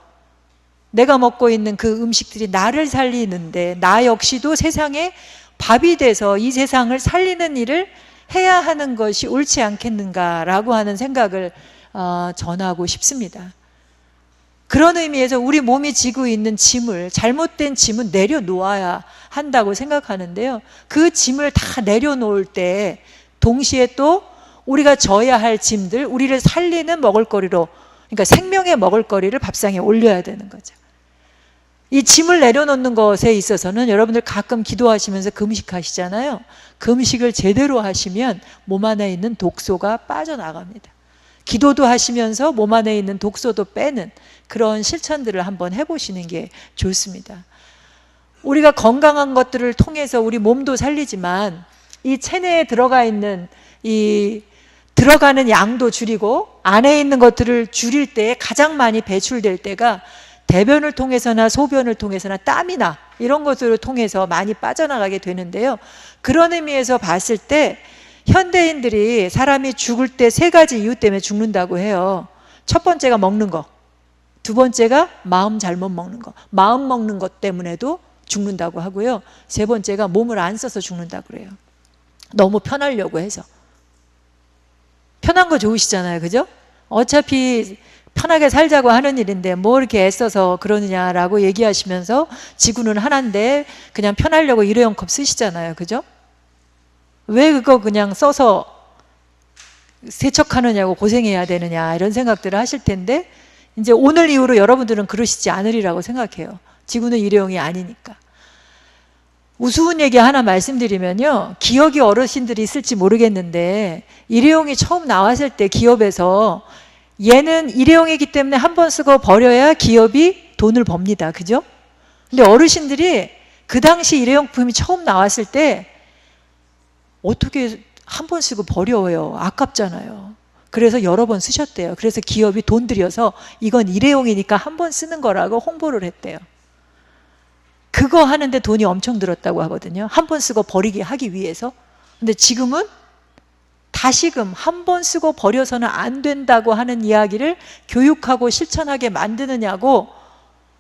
내가 먹고 있는 그 음식들이 나를 살리는데 나 역시도 세상에 밥이 돼서 이 세상을 살리는 일을 해야 하는 것이 옳지 않겠는가라고 하는 생각을 전하고 싶습니다. 그런 의미에서 우리 몸이 지고 있는 짐을, 잘못된 짐은 내려놓아야 한다고 생각하는데요. 그 짐을 다 내려놓을 때 동시에 또 우리가 져야 할 짐들, 우리를 살리는 먹을거리로, 그러니까 생명의 먹을거리를 밥상에 올려야 되는 거죠. 이 짐을 내려놓는 것에 있어서는 여러분들 가끔 기도하시면서 금식하시잖아요. 금식을 제대로 하시면 몸 안에 있는 독소가 빠져나갑니다. 기도도 하시면서 몸 안에 있는 독소도 빼는 그런 실천들을 한번 해보시는 게 좋습니다. 우리가 건강한 것들을 통해서 우리 몸도 살리지만 이 체내에 들어가 있는 이 들어가는 양도 줄이고 안에 있는 것들을 줄일 때 가장 많이 배출될 때가 대변을 통해서나 소변을 통해서나 땀이나 이런 것들을 통해서 많이 빠져나가게 되는데요. 그런 의미에서 봤을 때 현대인들이 사람이 죽을 때 3가지 이유 때문에 죽는다고 해요. 첫 번째가 먹는 거, 두 번째가 마음 잘못 먹는 거, 마음 먹는 것 때문에도 죽는다고 하고요. 세 번째가 몸을 안 써서 죽는다고 그래요. 너무 편하려고 해서. 편한 거 좋으시잖아요, 그죠? 어차피 편하게 살자고 하는 일인데 뭐 이렇게 애써서 그러느냐라고 얘기하시면서 지구는 하나인데 그냥 편하려고 일회용 컵 쓰시잖아요, 그죠? 왜 그거 그냥 써서 세척하느냐고 고생해야 되느냐 이런 생각들을 하실 텐데 이제 오늘 이후로 여러분들은 그러시지 않으리라고 생각해요. 지구는 일회용이 아니니까. 우스운 얘기 하나 말씀드리면요. 기억이 어르신들이 있을지 모르겠는데 일회용이 처음 나왔을 때 기업에서 얘는 일회용이기 때문에 한 번 쓰고 버려야 기업이 돈을 법니다. 그죠? 근데 어르신들이 그 당시 일회용품이 처음 나왔을 때 어떻게 한 번 쓰고 버려요? 아깝잖아요. 그래서 여러 번 쓰셨대요. 그래서 기업이 돈 들여서 이건 일회용이니까 한 번 쓰는 거라고 홍보를 했대요. 그거 하는데 돈이 엄청 들었다고 하거든요. 한 번 쓰고 버리게 하기 위해서. 근데 지금은 다시금 한 번 쓰고 버려서는 안 된다고 하는 이야기를 교육하고 실천하게 만드느냐고,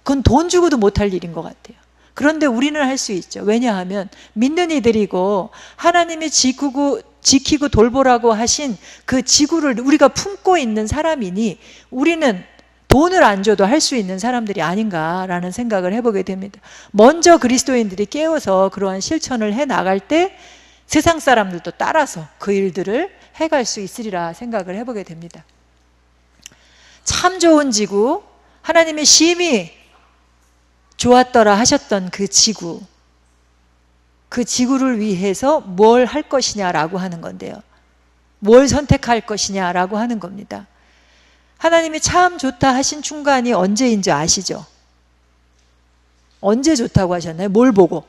그건 돈 주고도 못할 일인 것 같아요. 그런데 우리는 할 수 있죠. 왜냐하면 믿는 이들이고 하나님이 지키고 돌보라고 하신 그 지구를 우리가 품고 있는 사람이니 우리는 돈을 안 줘도 할 수 있는 사람들이 아닌가라는 생각을 해보게 됩니다. 먼저 그리스도인들이 깨어서 그러한 실천을 해나갈 때 세상 사람들도 따라서 그 일들을 해갈 수 있으리라 생각을 해보게 됩니다. 참 좋은 지구, 하나님의 심히 좋았더라 하셨던 그 지구를 위해서 뭘 할 것이냐라고 하는 건데요. 뭘 선택할 것이냐라고 하는 겁니다. 하나님이 참 좋다 하신 순간이 언제인지 아시죠? 언제 좋다고 하셨나요? 뭘 보고?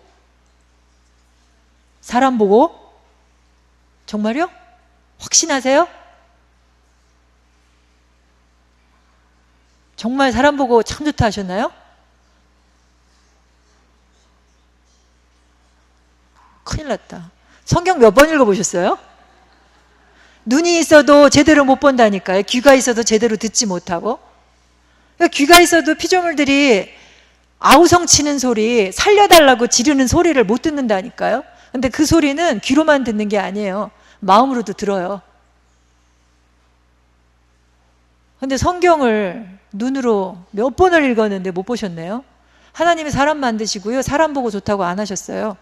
사람 보고? 정말요? 확신하세요? 정말 사람 보고 참 좋다 하셨나요? 큰일 났다. 성경 몇 번 읽어보셨어요? 눈이 있어도 제대로 못 본다니까요. 귀가 있어도 제대로 듣지 못하고. 그러니까 귀가 있어도 피조물들이 아우성 치는 소리, 살려달라고 지르는 소리를 못 듣는다니까요. 근데 그 소리는 귀로만 듣는 게 아니에요. 마음으로도 들어요. 근데 성경을 눈으로 몇 번을 읽었는데 못 보셨네요. 하나님이 사람 만드시고요. 사람 보고 좋다고 안 하셨어요.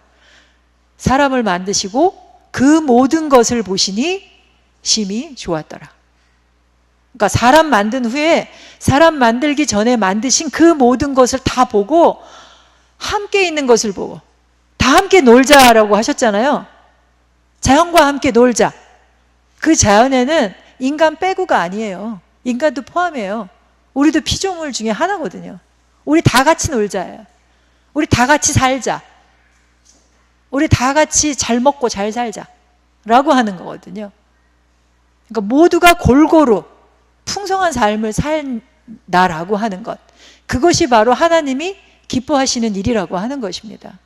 사람을 만드시고 그 모든 것을 보시니 심히 좋았더라. 그러니까 사람 만든 후에 사람 만들기 전에 만드신 그 모든 것을 다 보고 함께 있는 것을 보고 다 함께 놀자라고 하셨잖아요. 자연과 함께 놀자. 그 자연에는 인간 빼고가 아니에요. 인간도 포함해요. 우리도 피조물 중에 하나거든요. 우리 다 같이 놀자예요. 우리 다 같이 살자. 우리 다 같이 잘 먹고 잘 살자 라고 하는 거거든요. 그러니까 모두가 골고루 풍성한 삶을 살다라고 하는 것, 그것이 바로 하나님이 기뻐하시는 일이라고 하는 것입니다.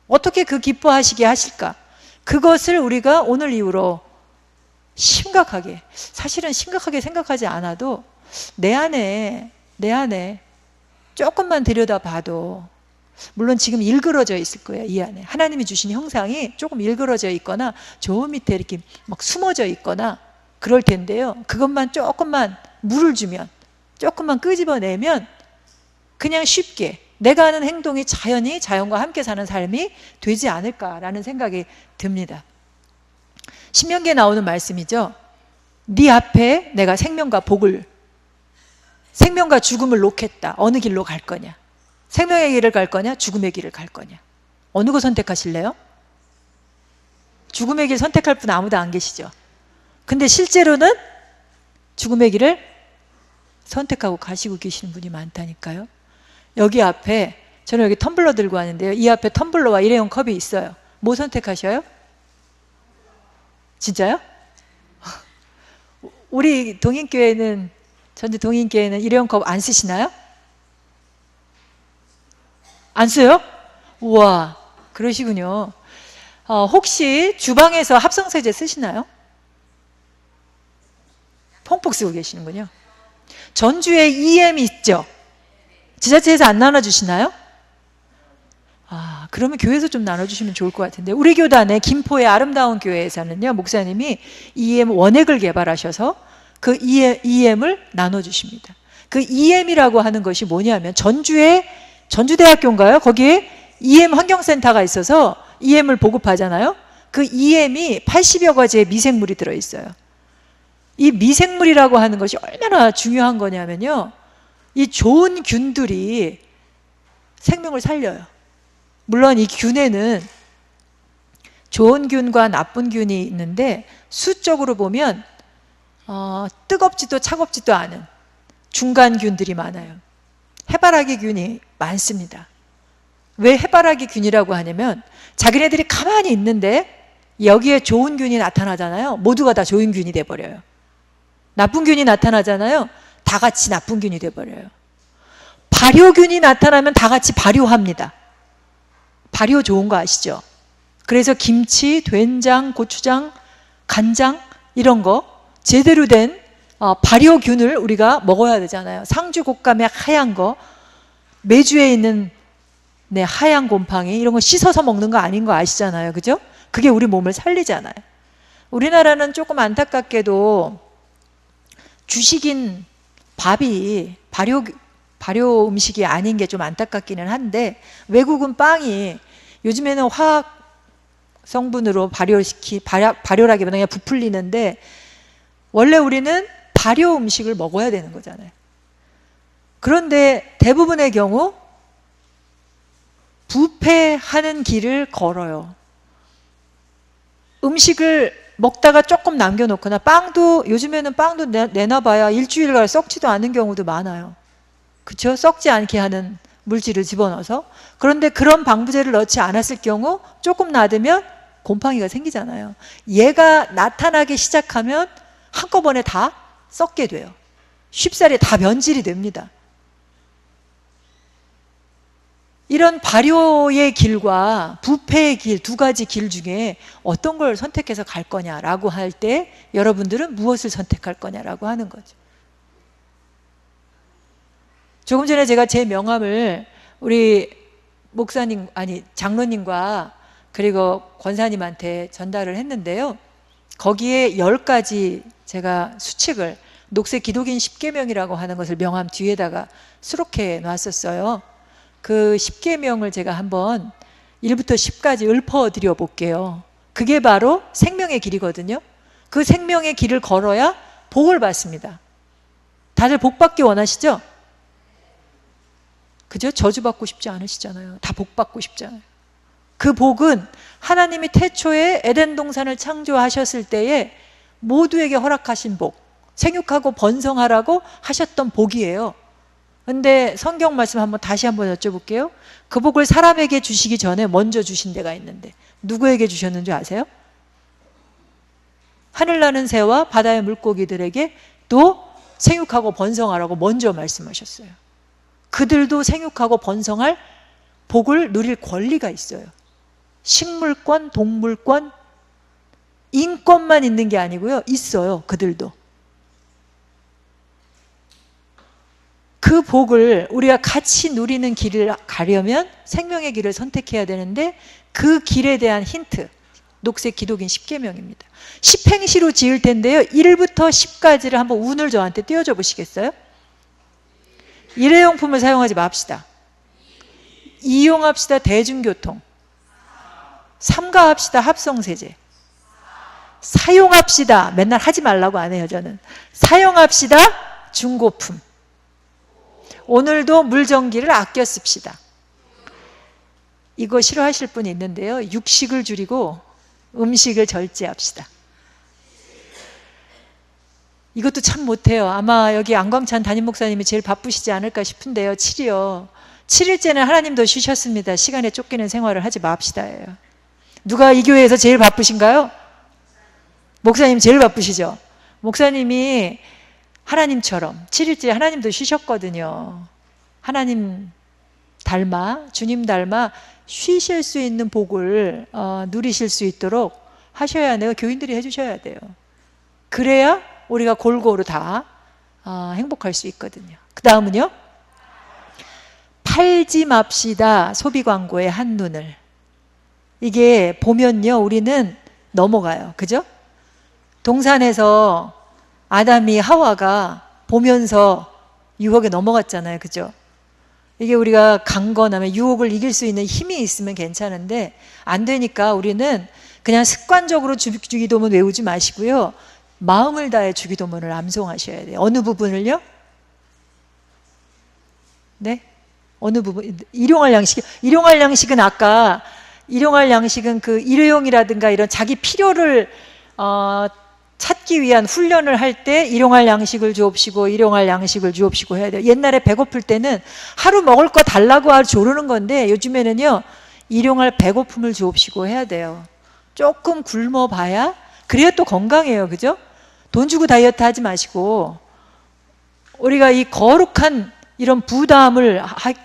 어떻게 그 기뻐하시게 하실까? 그것을 우리가 오늘 이후로 심각하게, 사실은 심각하게 생각하지 않아도 내 안에 조금만 들여다봐도, 물론 지금 일그러져 있을 거예요. 이 안에 하나님이 주신 형상이 조금 일그러져 있거나 저 밑에 이렇게 막 숨어져 있거나 그럴 텐데요. 그것만 조금만 물을 주면, 조금만 끄집어내면 그냥 쉽게 내가 하는 행동이 자연히 자연과 함께 사는 삶이 되지 않을까라는 생각이 듭니다. 신명기에 나오는 말씀이죠. 네 앞에 내가 생명과 죽음을 놓겠다. 어느 길로 갈 거냐? 생명의 길을 갈 거냐? 죽음의 길을 갈 거냐? 어느 거 선택하실래요? 죽음의 길 선택할 분 아무도 안 계시죠? 근데 실제로는 죽음의 길을 선택하고 가시고 계시는 분이 많다니까요. 여기 앞에, 저는 여기 텀블러 들고 왔는데요. 이 앞에 텀블러와 일회용 컵이 있어요. 뭐 선택하셔요? 진짜요? 우리 동인교회는, 전주 동인교회는 일회용 컵 안 쓰시나요? 안 써요? 우와, 그러시군요. 혹시 주방에서 합성세제 쓰시나요? 펑펑 쓰고 계시는군요. 전주에 EM이 있죠? 지자체에서 안 나눠주시나요? 그러면 교회에서 좀 나눠주시면 좋을 것 같은데, 우리 교단의 김포의 아름다운 교회에서는요, 목사님이 EM 원액을 개발하셔서 그 EM을 나눠주십니다. 그 EM이라고 하는 것이 뭐냐면, 전주대학교인가요? 거기에 EM 환경센터가 있어서 EM을 보급하잖아요. 그 EM이 80여 가지의 미생물이 들어있어요. 이 미생물이라고 하는 것이 얼마나 중요한 거냐면요, 이 좋은 균들이 생명을 살려요. 물론 이 균에는 좋은 균과 나쁜 균이 있는데, 수적으로 보면 뜨겁지도 차갑지도 않은 중간 균들이 많아요. 해바라기 균이 많습니다. 왜 해바라기 균이라고 하냐면, 자기네들이 가만히 있는데 여기에 좋은 균이 나타나잖아요. 모두가 다 좋은 균이 돼버려요. 나쁜 균이 나타나잖아요. 다 같이 나쁜 균이 돼버려요. 발효균이 나타나면 다 같이 발효합니다. 발효 좋은 거 아시죠? 그래서 김치, 된장, 고추장, 간장 이런 거 제대로 된 발효균을 우리가 먹어야 되잖아요. 상주 곶감의 하얀 거, 메주에 있는 하얀 곰팡이 이런 거 씻어서 먹는 거 아닌 거 아시잖아요. 그죠? 그게 우리 몸을 살리잖아요. 우리나라는 조금 안타깝게도 주식인 밥이 발효 음식이 아닌 게 좀 안타깝기는 한데, 외국은 빵이 요즘에는 화학 성분으로 발효라기보다 그냥 부풀리는데, 원래 우리는 발효 음식을 먹어야 되는 거잖아요. 그런데 대부분의 경우 부패하는 길을 걸어요. 음식을 먹다가 조금 남겨놓거나, 빵도 요즘에는 빵도 내놔봐야 일주일간 썩지도 않은 경우도 많아요. 그렇죠? 썩지 않게 하는 물질을 집어넣어서. 그런데 그런 방부제를 넣지 않았을 경우 조금 놔두면 곰팡이가 생기잖아요. 얘가 나타나기 시작하면 한꺼번에 다 썩게 돼요. 쉽사리 다 변질이 됩니다. 이런 발효의 길과 부패의 길, 두 가지 길 중에 어떤 걸 선택해서 갈 거냐라고 할 때 여러분들은 무엇을 선택할 거냐라고 하는 거죠. 조금 전에 제가 제 명함을 우리 목사님, 장로님과 그리고 권사님한테 전달을 했는데요. 거기에 10가지 제가 수칙을, 녹색 기독인 10계명이라고 하는 것을 명함 뒤에다가 수록해 놨었어요. 그 10계명을 제가 한번 1부터 10까지 읊어드려 볼게요. 그게 바로 생명의 길이거든요. 그 생명의 길을 걸어야 복을 받습니다. 다들 복 받기 원하시죠? 그죠? 저주받고 싶지 않으시잖아요. 다 복 받고 싶잖아요. 그 복은 하나님이 태초에 에덴 동산을 창조하셨을 때에 모두에게 허락하신 복, 생육하고 번성하라고 하셨던 복이에요. 근데 성경 말씀 다시 한번 여쭤볼게요. 그 복을 사람에게 주시기 전에 먼저 주신 데가 있는데 누구에게 주셨는지 아세요? 하늘나는 새와 바다의 물고기들에게 또 생육하고 번성하라고 먼저 말씀하셨어요. 그들도 생육하고 번성할 복을 누릴 권리가 있어요. 식물권, 동물권, 인권만 있는 게 아니고요. 있어요. 그들도. 그 복을 우리가 같이 누리는 길을 가려면 생명의 길을 선택해야 되는데, 그 길에 대한 힌트, 녹색 기독인 10계명입니다. 10행시로 지을 텐데요. 1부터 10까지를 한번 운을 저한테 띄워줘 보시겠어요? 일회용품을 사용하지 맙시다. 이용합시다. 대중교통. 삼가합시다. 합성세제. 사용합시다. 맨날 하지 말라고 안 해요, 저는. 사용합시다. 중고품. 오늘도 물전기를 아껴 씁시다. 이거 싫어하실 분이 있는데요. 육식을 줄이고 음식을 절제합시다. 이것도 참 못해요. 아마 여기 안광찬 담임 목사님이 제일 바쁘시지 않을까 싶은데요. 7일이요. 7일째는 하나님도 쉬셨습니다. 시간에 쫓기는 생활을 하지 맙시다예요. 누가 이 교회에서 제일 바쁘신가요? 목사님 제일 바쁘시죠? 목사님이 하나님처럼 7일째 하나님도 쉬셨거든요. 하나님 닮아, 주님 닮아 쉬실 수 있는 복을 누리실 수 있도록 하셔야, 내가 교인들이 해주셔야 돼요. 그래야 우리가 골고루 다 행복할 수 있거든요. 그 다음은요. 팔지 맙시다. 소비 광고의 한눈을. 이게 보면요, 우리는 넘어가요. 그죠? 동산에서 아담이 하와가 보면서 유혹에 넘어갔잖아요. 그죠? 이게 우리가 강건하면, 유혹을 이길 수 있는 힘이 있으면 괜찮은데 안 되니까 우리는 그냥 습관적으로 주기도문 외우지 마시고요. 마음을 다해 주기도문을 암송하셔야 돼요. 어느 부분을요? 네? 어느 부분? 일용할 양식. 일용할 양식은 아까, 일용할 양식은 그 일회용이라든가 이런 자기 필요를 찾기 위한 훈련을 할 때 일용할 양식을 주옵시고 일용할 양식을 주옵시고 해야 돼요. 옛날에 배고플 때는 하루 먹을 거 달라고 조르는 건데, 요즘에는요 일용할 배고픔을 주옵시고 해야 돼요. 조금 굶어봐야 그래야 또 건강해요. 그죠? 돈 주고 다이어트 하지 마시고, 우리가 이 거룩한 이런 부담을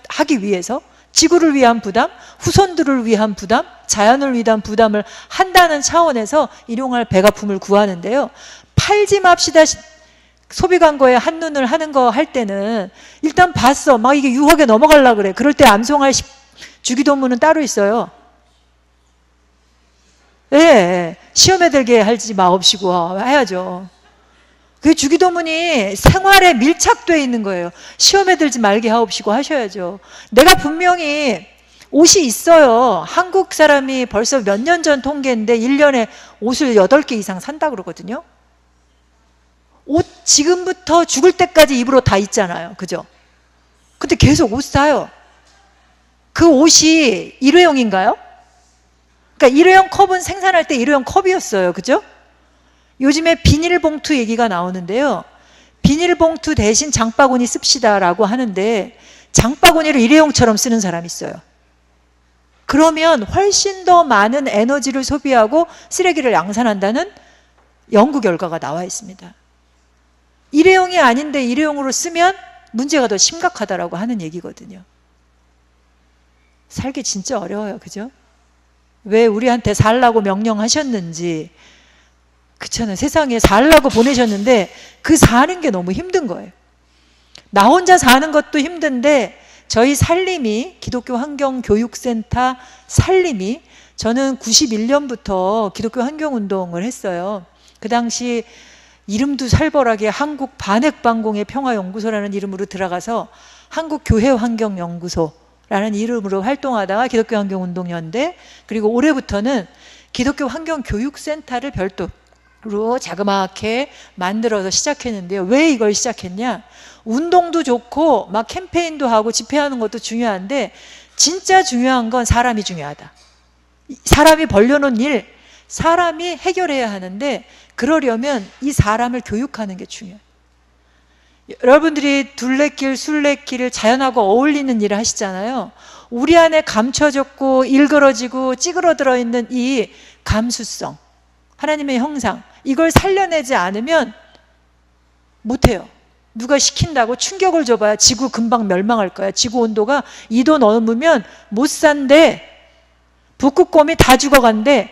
하기 위해서 지구를 위한 부담, 후손들을 위한 부담, 자연을 위한 부담을 한다는 차원에서 일용할 배가품을 구하는데요. 팔지 맙시다. 소비 광고에 한눈을 하는 거 할 때는 일단 봤어. 막 이게 유혹에 넘어가려고 그래. 그럴 때 암송할 주기도문은 따로 있어요. 예, 시험에 들게 하지 마옵시고 해야죠. 그 주기도문이 생활에 밀착되어 있는 거예요. 시험에 들지 말게 하옵시고 하셔야죠. 내가 분명히 옷이 있어요. 한국 사람이 벌써 몇 년 전 통계인데 1년에 옷을 8개 이상 산다 그러거든요. 옷 지금부터 죽을 때까지 입을 옷 다 있잖아요. 그죠? 근데 계속 옷 사요. 그 옷이 일회용인가요? 그러니까 일회용 컵은 생산할 때 일회용 컵이었어요. 그죠? 요즘에 비닐봉투 얘기가 나오는데요. 비닐봉투 대신 장바구니 씁시다라고 하는데 장바구니를 일회용처럼 쓰는 사람이 있어요. 그러면 훨씬 더 많은 에너지를 소비하고 쓰레기를 양산한다는 연구 결과가 나와 있습니다. 일회용이 아닌데 일회용으로 쓰면 문제가 더 심각하다라고 하는 얘기거든요. 살기 진짜 어려워요. 그죠? 왜 우리한테 살라고 명령하셨는지, 그렇잖아요. 세상에 살라고 보내셨는데 그 사는 게 너무 힘든 거예요. 나 혼자 사는 것도 힘든데 저희 살림이, 기독교 환경교육센터 살림이, 저는 91년부터 기독교 환경운동을 했어요. 그 당시 이름도 살벌하게 한국 반핵반공의 평화연구소라는 이름으로 들어가서 한국교회환경연구소라는 이름으로 활동하다가 기독교 환경운동연대, 그리고 올해부터는 기독교 환경교육센터를 별도로 자그맣게 만들어서 시작했는데요. 왜 이걸 시작했냐? 운동도 좋고 막 캠페인도 하고 집회하는 것도 중요한데 진짜 중요한 건 사람이 중요하다. 사람이 벌려놓은 일, 사람이 해결해야 하는데 그러려면 이 사람을 교육하는 게 중요해요. 여러분들이 둘레길, 순례길을 자연하고 어울리는 일을 하시잖아요. 우리 안에 감춰졌고 일그러지고 찌그러들어 있는 이 감수성, 하나님의 형상, 이걸 살려내지 않으면 못해요. 누가 시킨다고 충격을 줘봐야 지구 금방 멸망할 거야. 지구 온도가 2도 넘으면 못 산대. 북극곰이 다 죽어간대.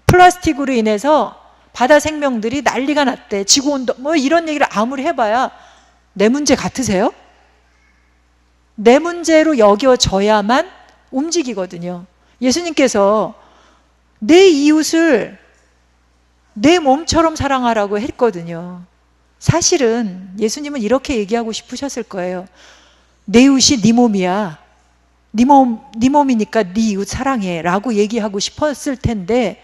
플라스틱으로 인해서 바다 생명들이 난리가 났대. 지구 온도, 뭐 이런 얘기를 아무리 해봐야 내 문제 같으세요? 내 문제로 여겨져야만 움직이거든요. 예수님께서 내 이웃을 내 몸처럼 사랑하라고 했거든요. 사실은 예수님은 이렇게 얘기하고 싶으셨을 거예요. 내 이웃이 네 몸이야. 네 몸이니까 네 이웃 사랑해 라고 얘기하고 싶었을 텐데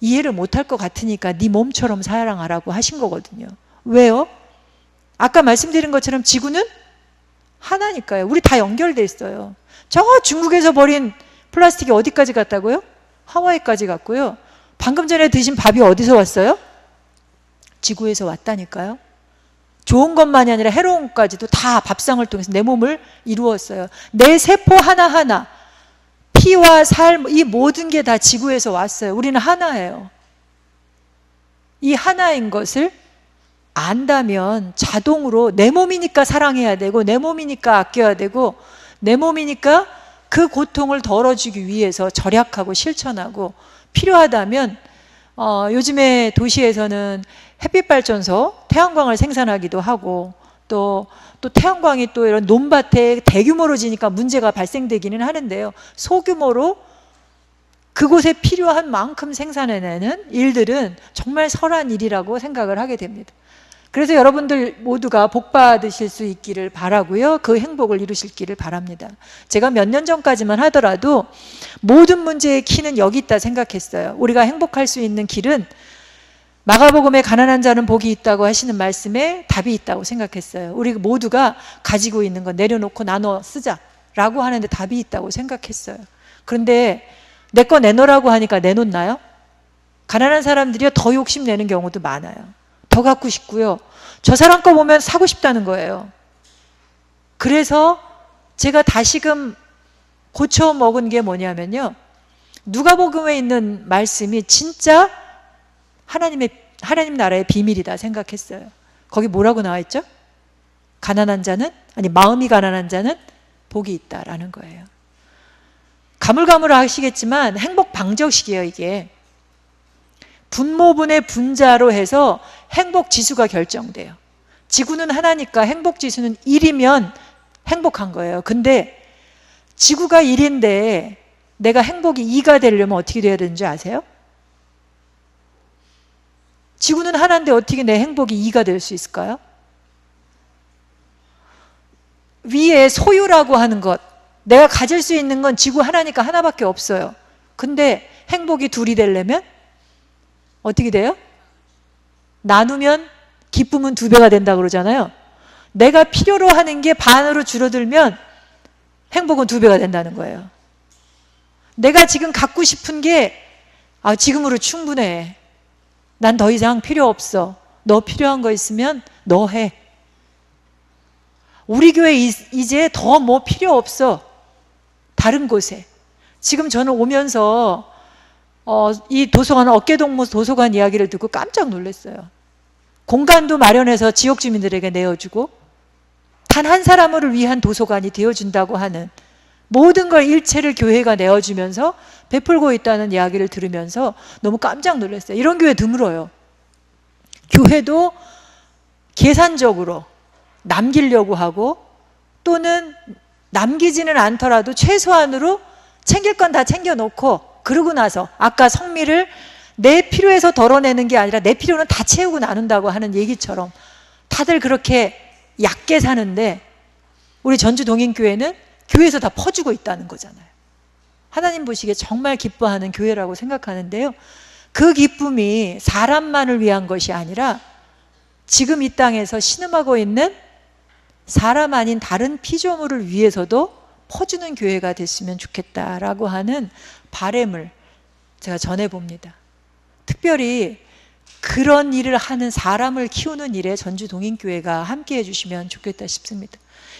이해를 못할 것 같으니까 네 몸처럼 사랑하라고 하신 거거든요. 왜요? 아까 말씀드린 것처럼 지구는 하나니까요. 우리 다 연결돼 있어요. 저 중국에서 버린 플라스틱이 어디까지 갔다고요? 하와이까지 갔고요. 방금 전에 드신 밥이 어디서 왔어요? 지구에서 왔다니까요. 좋은 것만이 아니라 해로운 것까지도 다 밥상을 통해서 내 몸을 이루었어요. 내 세포 하나하나, 피와 살, 이 모든 게 다 지구에서 왔어요. 우리는 하나예요. 이 하나인 것을 안다면 자동으로 내 몸이니까 사랑해야 되고, 내 몸이니까 아껴야 되고, 내 몸이니까 그 고통을 덜어주기 위해서 절약하고 실천하고, 필요하다면 요즘에 도시에서는 햇빛발전소, 태양광을 생산하기도 하고, 또 태양광이 또 이런 논밭에 대규모로 지니까 문제가 발생되기는 하는데요. 소규모로 그곳에 필요한 만큼 생산해내는 일들은 정말 선한 일이라고 생각을 하게 됩니다. 그래서 여러분들 모두가 복 받으실 수 있기를 바라고요. 그 행복을 이루실기를 바랍니다. 제가 몇 년 전까지만 하더라도 모든 문제의 키는 여기 있다 생각했어요. 우리가 행복할 수 있는 길은 마가복음에 가난한 자는 복이 있다고 하시는 말씀에 답이 있다고 생각했어요. 우리 모두가 가지고 있는 거 내려놓고 나눠 쓰자라고 하는데 답이 있다고 생각했어요. 그런데 내 거 내놓으라고 하니까 내놓나요? 가난한 사람들이 더 욕심내는 경우도 많아요. 더 갖고 싶고요. 저 사람 거 보면 사고 싶다는 거예요. 그래서 제가 다시금 고쳐 먹은 게 뭐냐면요. 누가복음에 있는 말씀이 진짜 하나님 나라의 비밀이다 생각했어요. 거기 뭐라고 나와 있죠? 가난한 자는, 아니 마음이 가난한 자는 복이 있다라는 거예요. 가물가물하시겠지만 행복 방정식이에요, 이게. 분모분의 분자로 해서 행복 지수가 결정돼요. 지구는 하나니까 행복 지수는 1이면 행복한 거예요. 근데 지구가 1인데 내가 행복이 2가 되려면 어떻게 돼야 되는지 아세요? 지구는 하나인데 어떻게 내 행복이 2가 될 수 있을까요? 위에 소유라고 하는 것, 내가 가질 수 있는 건 지구 하나니까 하나밖에 없어요. 근데 행복이 둘이 되려면 어떻게 돼요? 나누면 기쁨은 2배가 된다고 그러잖아요. 내가 필요로 하는 게 반으로 줄어들면 행복은 2배가 된다는 거예요. 내가 지금 갖고 싶은 게 지금으로 충분해. 난 더 이상 필요 없어. 너 필요한 거 있으면 너 해. 우리 교회 이제 더 뭐 필요 없어. 다른 곳에. 지금 저는 오면서 이 도서관, 어깨동무 도서관 이야기를 듣고 깜짝 놀랐어요. 공간도 마련해서 지역 주민들에게 내어주고 단 한 사람을 위한 도서관이 되어준다고 하는 모든 걸 일체를 교회가 내어주면서 베풀고 있다는 이야기를 들으면서 너무 깜짝 놀랐어요. 이런 교회 드물어요. 교회도 계산적으로 남기려고 하고 또는 남기지는 않더라도 최소한으로 챙길 건 다 챙겨놓고 그러고 나서 아까 성미를 내 필요에서 덜어내는 게 아니라 내 필요는 다 채우고 나눈다고 하는 얘기처럼 다들 그렇게 얕게 사는데 우리 전주 동인교회는 교회에서 다 퍼주고 있다는 거잖아요. 하나님 보시기에 정말 기뻐하는 교회라고 생각하는데요. 그 기쁨이 사람만을 위한 것이 아니라 지금 이 땅에서 신음하고 있는 사람 아닌 다른 피조물을 위해서도 퍼주는 교회가 됐으면 좋겠다라고 하는 바람을 제가 전해봅니다. 특별히 그런 일을 하는 사람을 키우는 일에 전주 동인교회가 함께 해주시면 좋겠다 싶습니다.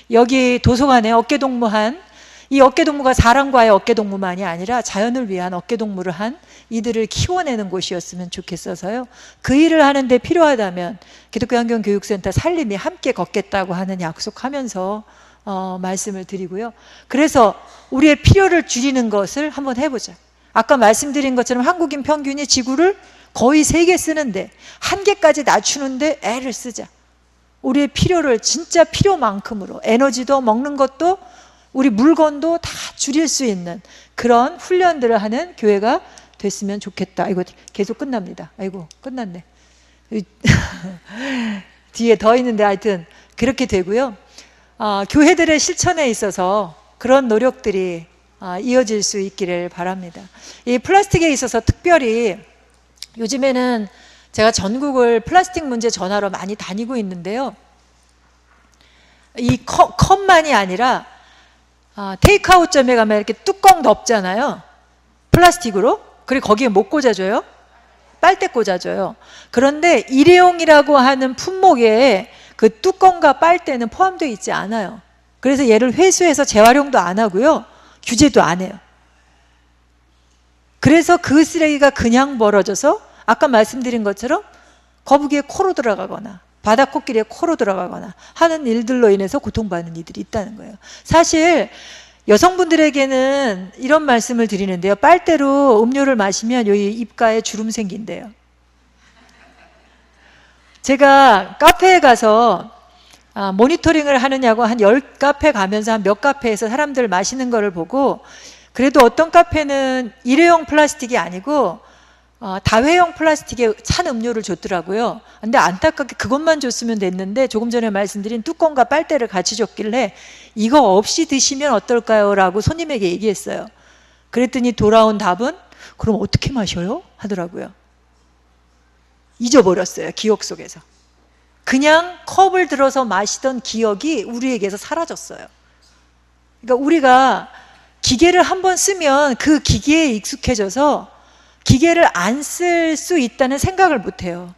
여기 도서관에 어깨동무한 이 어깨동무가 사람과의 어깨동무만이 아니라 자연을 위한 어깨동무를 한 이들을 키워내는 곳이었으면 좋겠어서요. 그 일을 하는데 필요하다면 기독교환경교육센터 살림이 함께 걷겠다고 하는 약속하면서 말씀을 드리고요. 그래서 우리의 필요를 줄이는 것을 한번 해보자. 아까 말씀드린 것처럼 한국인 평균이 지구를 거의 3개 쓰는데 1개까지 낮추는데 애를 쓰자. 우리의 필요를 진짜 필요만큼으로 에너지도 먹는 것도 우리 물건도 다 줄일 수 있는 그런 훈련들을 하는 교회가 됐으면 좋겠다. 이거 계속 끝납니다. 아이고 끝났네. 뒤에 더 있는데 하여튼 그렇게 되고요. 교회들의 실천에 있어서 그런 노력들이 이어질 수 있기를 바랍니다. 이 플라스틱에 있어서 특별히 요즘에는 제가 전국을 플라스틱 문제 전화로 많이 다니고 있는데요. 이 컵만이 아니라 테이크아웃점에 가면 이렇게 뚜껑 덮잖아요. 플라스틱으로. 그리고 거기에 못 꽂아줘요? 빨대 꽂아줘요. 그런데 일회용이라고 하는 품목에 그 뚜껑과 빨대는 포함되어 있지 않아요. 그래서 얘를 회수해서 재활용도 안 하고요. 규제도 안 해요. 그래서 그 쓰레기가 그냥 벌어져서 아까 말씀드린 것처럼 거북이의 코로 들어가거나 바다코끼리의 코로 들어가거나 하는 일들로 인해서 고통받는 이들이 있다는 거예요. 사실 여성분들에게는 이런 말씀을 드리는데요. 빨대로 음료를 마시면 여기 입가에 주름 생긴대요. 제가 카페에 가서 모니터링을 하느냐고 한 10카페 가면서 한 몇 카페에서 사람들 마시는 거를 보고 그래도 어떤 카페는 일회용 플라스틱이 아니고 다회용 플라스틱에 찬 음료를 줬더라고요. 근데 안타깝게 그것만 줬으면 됐는데 조금 전에 말씀드린 뚜껑과 빨대를 같이 줬길래 이거 없이 드시면 어떨까요? 라고 손님에게 얘기했어요. 그랬더니 돌아온 답은 그럼 어떻게 마셔요? 하더라고요. 잊어버렸어요. 기억 속에서. 그냥 컵을 들어서 마시던 기억이 우리에게서 사라졌어요. 그러니까 우리가 기계를 한번 쓰면 그 기계에 익숙해져서 기계를 안 쓸 수 있다는 생각을 못해요.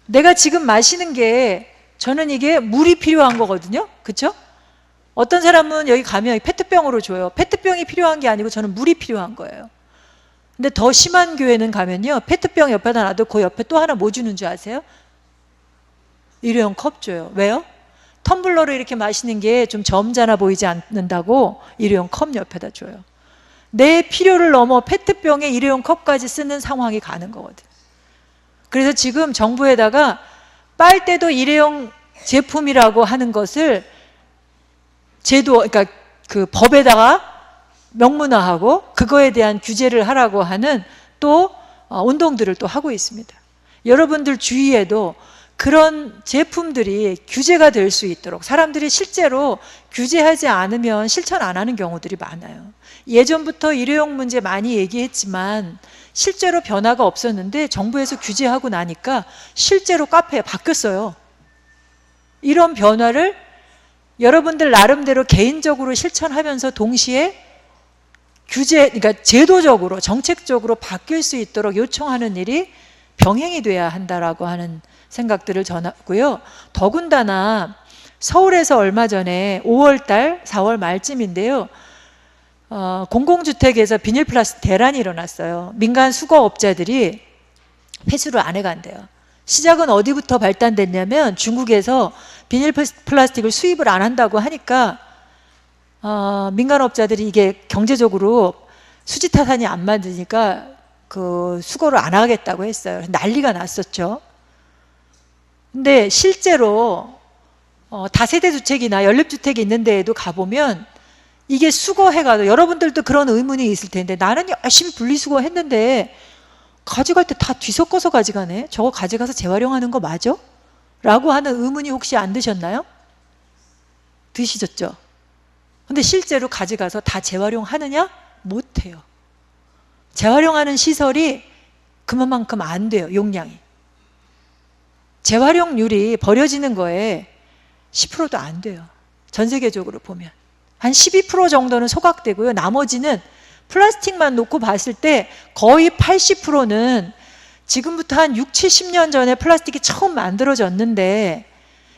내가 지금 마시는 게 저는 이게 물이 필요한 거거든요. 그렇죠? 어떤 사람은 여기 가면 페트병으로 줘요. 페트병이 필요한 게 아니고 저는 물이 필요한 거예요. 근데 더 심한 교회는 가면요. 페트병 옆에다 놔도 그 옆에 또 하나 뭐 주는 줄 아세요? 일회용 컵 줘요. 왜요? 텀블러로 이렇게 마시는 게 좀 점잖아 보이지 않는다고 일회용 컵 옆에다 줘요. 내 필요를 넘어 페트병에 일회용 컵까지 쓰는 상황이 가는 거거든. 그래서 지금 정부에다가 빨대도 일회용 제품이라고 하는 것을 그러니까 그 법에다가 명문화하고 그거에 대한 규제를 하라고 하는 또 운동들을 또 하고 있습니다. 여러분들 주위에도 그런 제품들이 규제가 될 수 있도록 사람들이 실제로 규제하지 않으면 실천 안 하는 경우들이 많아요. 예전부터 일회용 문제 많이 얘기했지만 실제로 변화가 없었는데 정부에서 규제하고 나니까 실제로 카페에 바뀌었어요. 이런 변화를 여러분들 나름대로 개인적으로 실천하면서 동시에 그러니까 제도적으로 정책적으로 바뀔 수 있도록 요청하는 일이 병행이 돼야 한다라고 하는 생각들을 전하고요. 더군다나 서울에서 얼마 전에 5월달 4월 말쯤인데요. 공공주택에서 비닐 플라스틱 대란이 일어났어요. 민간 수거업자들이 폐수를 안 해간대요. 시작은 어디부터 발단됐냐면 중국에서 비닐 플라스틱을 수입을 안 한다고 하니까 민간업자들이 이게 경제적으로 수지타산이 안 맞으니까 그 수거를 안 하겠다고 했어요. 난리가 났었죠. 근데 실제로 다세대 주택이나 연립주택이 있는 데에도 가보면 이게 수거해가도 여러분들도 그런 의문이 있을 텐데 나는 열심히 분리수거 했는데 가져갈 때 다 뒤섞어서 가져가네. 저거 가져가서 재활용하는 거 맞아? 라고 하는 의문이 혹시 안 드셨나요? 드시셨죠? 근데 실제로 가져가서 다 재활용하느냐? 못해요. 재활용하는 시설이 그만큼 안 돼요. 용량이. 재활용률이 버려지는 거에 10%도 안 돼요. 전 세계적으로 보면. 한 12% 정도는 소각되고요. 나머지는 플라스틱만 놓고 봤을 때 거의 80%는 지금부터 한 6, 70년 전에 플라스틱이 처음 만들어졌는데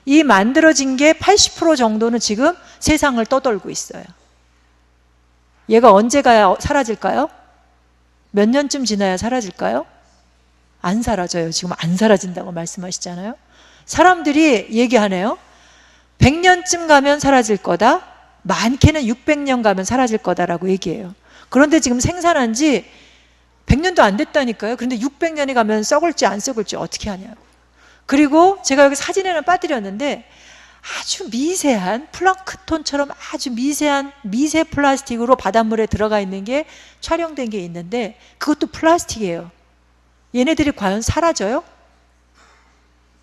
이 만들어진 게 80% 정도는 지금 세상을 떠돌고 있어요. 얘가 언제 가야 사라질까요? 몇 년쯤 지나야 사라질까요? 안 사라져요. 지금 안 사라진다고 말씀하시잖아요. 사람들이 얘기하네요. 100년쯤 가면 사라질 거다. 많게는 600년 가면 사라질 거다라고 얘기해요. 그런데 지금 생산한 지 100년도 안 됐다니까요. 그런데 600년이 가면 썩을지 안 썩을지 어떻게 하냐고. 그리고 제가 여기 사진에는 빠뜨렸는데 아주 미세한 플랑크톤처럼 아주 미세한 미세 플라스틱으로 바닷물에 들어가 있는 게 촬영된 게 있는데 그것도 플라스틱이에요. 얘네들이 과연 사라져요?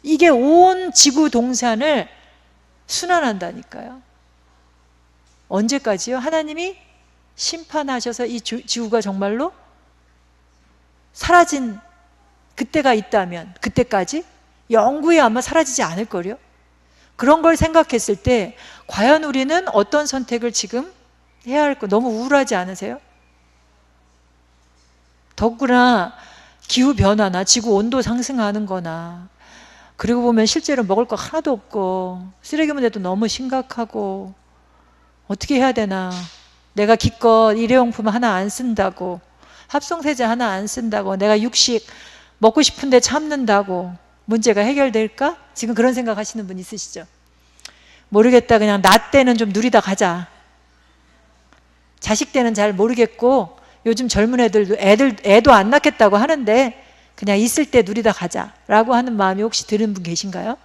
이게 온 지구 동산을 순환한다니까요. 언제까지요? 하나님이 심판하셔서 이 지구가 정말로 사라진 그때가 있다면 그때까지 영구히 아마 사라지지 않을걸요? 그런 걸 생각했을 때 과연 우리는 어떤 선택을 지금 해야 할까? 너무 우울하지 않으세요? 더구나 기후변화나 지구 온도 상승하는 거나 그리고 보면 실제로 먹을 거 하나도 없고 쓰레기 문제도 너무 심각하고 어떻게 해야 되나. 내가 기껏 일회용품 하나 안 쓴다고 합성세제 하나 안 쓴다고 내가 육식 먹고 싶은데 참는다고 문제가 해결될까? 지금 그런 생각 하시는 분 있으시죠? 모르겠다. 그냥 나 때는 좀 누리다 가자. 자식 때는 잘 모르겠고 요즘 젊은 애들도 애도 안 낳겠다고 하는데 그냥 있을 때 누리다 가자라고 하는 마음이 혹시 드는 분 계신가요?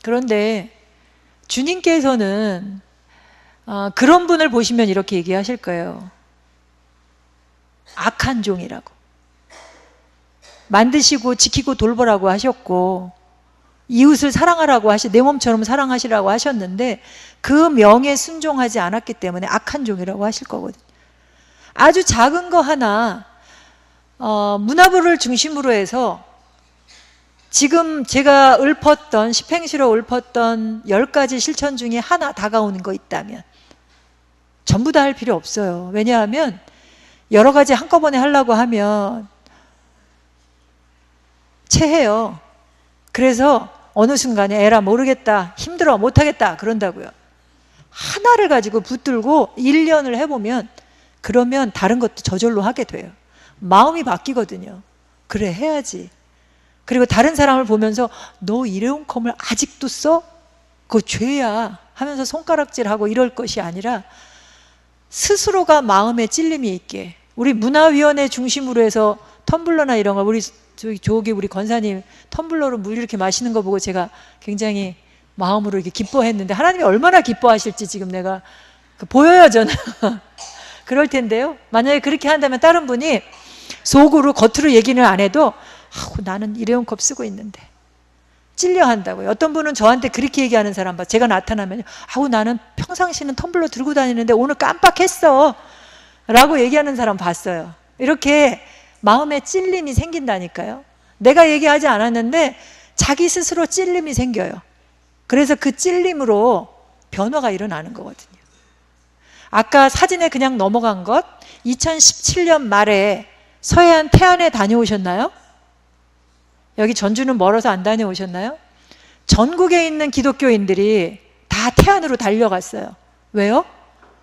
그런데 주님께서는 그런 분을 보시면 이렇게 얘기하실 거예요. 악한 종이라고. 만드시고 지키고 돌보라고 하셨고 이웃을 사랑하라고 내 몸처럼 사랑하시라고 하셨는데 그 명에 순종하지 않았기 때문에 악한 종이라고 하실 거거든요. 아주 작은 거 하나 문화부를 중심으로 해서 지금 제가 집행실로 읊었던 10가지 실천 중에 하나 다가오는 거 있다면 전부 다 할 필요 없어요. 왜냐하면 여러 가지 한꺼번에 하려고 하면 체해요. 그래서 어느 순간에 에라 모르겠다, 힘들어, 못하겠다 그런다고요. 하나를 가지고 붙들고 1년을 해보면 그러면 다른 것도 저절로 하게 돼요. 마음이 바뀌거든요. 그래 해야지. 그리고 다른 사람을 보면서 너 일회용컵을 아직도 써? 그거 죄야 하면서 손가락질하고 이럴 것이 아니라 스스로가 마음에 찔림이 있게, 우리 문화위원회 중심으로 해서 텀블러나 이런 거, 우리 저기 우리 권사님 텀블러로 물 이렇게 마시는 거 보고 제가 굉장히 마음으로 이렇게 기뻐했는데, 하나님이 얼마나 기뻐하실지 지금 내가 보여요 저는. 그럴 텐데요, 만약에 그렇게 한다면 다른 분이 속으로 겉으로 얘기는 안 해도 나는 일회용 컵 쓰고 있는데 찔려 한다고요. 어떤 분은 저한테 그렇게 얘기하는 사람 봐. 제가 나타나면 나는 평상시는 텀블러 들고 다니는데 오늘 깜빡했어 라고 얘기하는 사람 봤어요. 이렇게 마음에 찔림이 생긴다니까요. 내가 얘기하지 않았는데 자기 스스로 찔림이 생겨요. 그래서 그 찔림으로 변화가 일어나는 거거든요. 아까 사진에 그냥 넘어간 것, 2017년 말에 서해안 태안에 다녀오셨나요? 여기 전주는 멀어서 안 다녀오셨나요? 전국에 있는 기독교인들이 다 태안으로 달려갔어요. 왜요?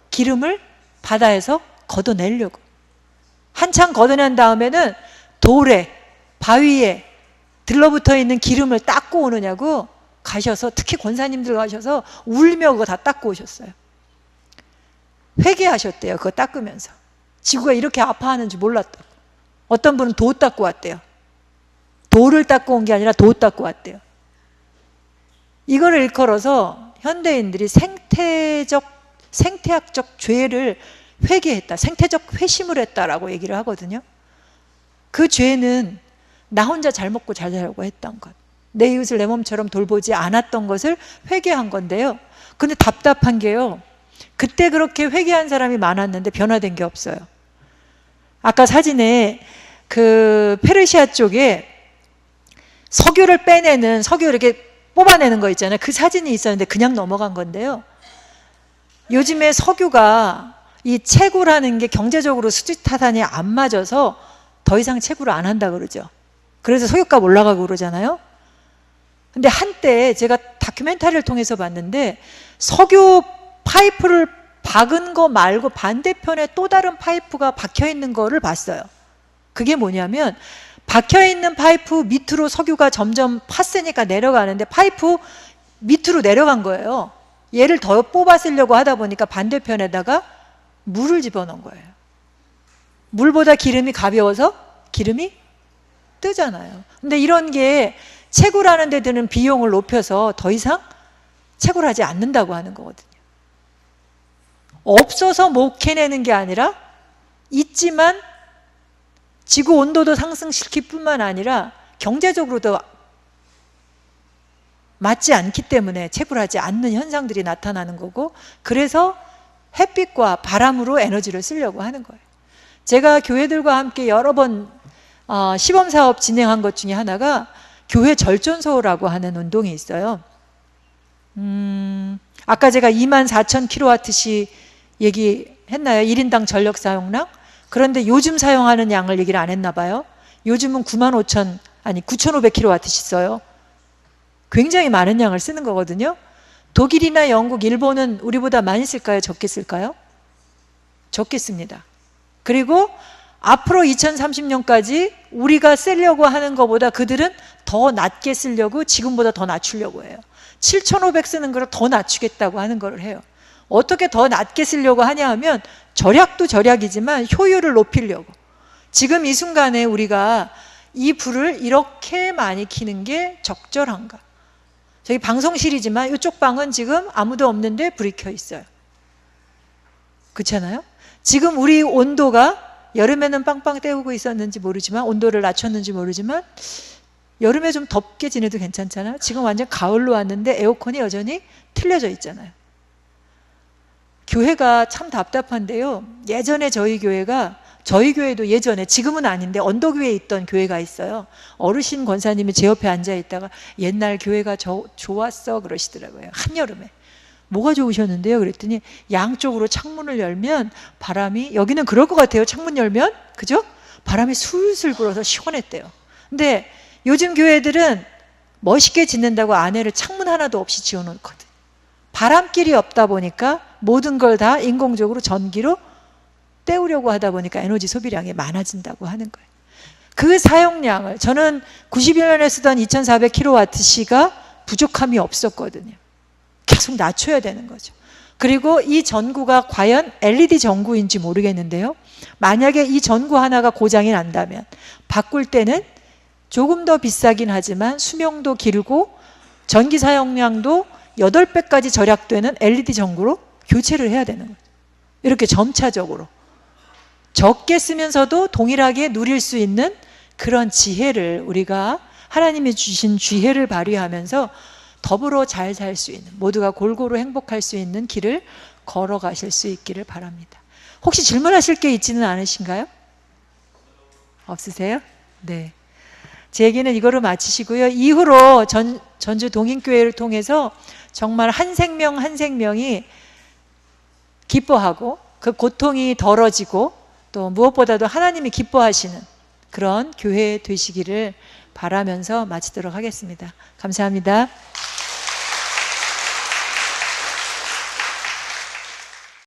기름을 바다에서 걷어내려고. 한참 걷어낸 다음에는 돌에, 바위에 들러붙어 있는 기름을 닦고 오느냐고 가셔서, 특히 권사님들 가셔서 울며 그거 다 닦고 오셨어요. 회개하셨대요. 그거 닦으면서. 지구가 이렇게 아파하는지 몰랐다고. 어떤 분은 도 닦고 왔대요. 돌을 닦고 온 게 아니라 도 닦고 왔대요. 이거를 일컬어서 현대인들이 생태학적 죄를 회개했다, 생태적 회심을 했다라고 얘기를 하거든요. 그 죄는 나 혼자 잘 먹고 잘 살고 했던 것, 내 이웃을 내 몸처럼 돌보지 않았던 것을 회개한 건데요. 근데 답답한 게요, 그때 그렇게 회개한 사람이 많았는데 변화된 게 없어요. 아까 사진에 그 페르시아 쪽에 석유를 빼내는, 석유 이렇게 뽑아내는 거 있잖아요. 그 사진이 있었는데 그냥 넘어간 건데요. 요즘에 석유가, 이 채굴하는 게 경제적으로 수지 타산이 안 맞아서 더 이상 채굴을 안 한다 그러죠. 그래서 석유값 올라가고 그러잖아요. 근데 한때 제가 다큐멘터리를 통해서 봤는데 석유 파이프를 박은 거 말고 반대편에 또 다른 파이프가 박혀 있는 거를 봤어요. 그게 뭐냐면, 박혀 있는 파이프 밑으로 석유가 점점 팠으니까 내려가는데 파이프 밑으로 내려간 거예요. 얘를 더 뽑아 쓰려고 하다 보니까 반대편에다가 물을 집어넣은 거예요. 물보다 기름이 가벼워서 기름이 뜨잖아요. 근데 이런 게 채굴하는 데 드는 비용을 높여서 더 이상 채굴하지 않는다고 하는 거거든요. 없어서 못 캐내는 게 아니라 있지만 지구 온도도 상승시킬 뿐만 아니라 경제적으로도 맞지 않기 때문에 채굴하지 않는 현상들이 나타나는 거고, 그래서 햇빛과 바람으로 에너지를 쓰려고 하는 거예요. 제가 교회들과 함께 여러 번 시범사업 진행한 것 중에 하나가 교회 절전소라고 하는 운동이 있어요. 아까 제가 24,000kWh 얘기했나요? 1인당 전력 사용량? 그런데 요즘 사용하는 양을 얘기를 안 했나 봐요. 요즘은 9,500kWh 써요. 굉장히 많은 양을 쓰는 거거든요. 독일이나 영국, 일본은 우리보다 많이 쓸까요? 적게 쓸까요? 적게 씁니다. 그리고 앞으로 2030년까지 우리가 쓰려고 하는 것보다 그들은 더 낮게 쓰려고, 지금보다 더 낮추려고 해요. 7,500 쓰는 걸 더 낮추겠다고 하는 걸 해요. 어떻게 더 낮게 쓰려고 하냐 하면, 절약도 절약이지만 효율을 높이려고. 지금 이 순간에 우리가 이 불을 이렇게 많이 켜는 게 적절한가? 저기 방송실이지만 이쪽 방은 지금 아무도 없는데 불이 켜 있어요. 그렇잖아요? 지금 우리 온도가 여름에는 빵빵 때우고 있었는지 모르지만, 온도를 낮췄는지 모르지만 여름에 좀 덥게 지내도 괜찮잖아요. 지금 완전 가을로 왔는데 에어컨이 여전히 틀려져 있잖아요. 교회가 참 답답한데요. 예전에 저희 교회도 예전에, 지금은 아닌데 언덕위에 있던 교회가 있어요. 어르신 권사님이 제 옆에 앉아 있다가 옛날 교회가 좋았어 그러시더라고요. 한여름에. 뭐가 좋으셨는데요? 그랬더니 양쪽으로 창문을 열면 바람이, 여기는 그럴 것 같아요. 창문 열면, 그죠? 바람이 술술 불어서 시원했대요. 근데 요즘 교회들은 멋있게 짓는다고 안에를 창문 하나도 없이 지어놓거든. 바람길이 없다 보니까 모든 걸 다 인공적으로 전기로 때우려고 하다 보니까 에너지 소비량이 많아진다고 하는 거예요. 그 사용량을, 저는 91년에 쓰던 2400kWh가 부족함이 없었거든요. 계속 낮춰야 되는 거죠. 그리고 이 전구가 과연 LED 전구인지 모르겠는데요. 만약에 이 전구 하나가 고장이 난다면 바꿀 때는 조금 더 비싸긴 하지만 수명도 길고 전기 사용량도 8배까지 절약되는 LED 전구로 교체를 해야 되는 거예요. 이렇게 점차적으로 적게 쓰면서도 동일하게 누릴 수 있는 그런 지혜를, 우리가 하나님이 주신 지혜를 발휘하면서 더불어 잘 살 수 있는, 모두가 골고루 행복할 수 있는 길을 걸어가실 수 있기를 바랍니다. 혹시 질문하실 게 있지는 않으신가요? 없으세요? 네. 제 얘기는 이거로 마치시고요. 이후로 전주 동인교회를 통해서 정말 한 생명 한 생명이 기뻐하고 그 고통이 덜어지고 또 무엇보다도 하나님이 기뻐하시는 그런 교회 되시기를 바라면서 마치도록 하겠습니다. 감사합니다.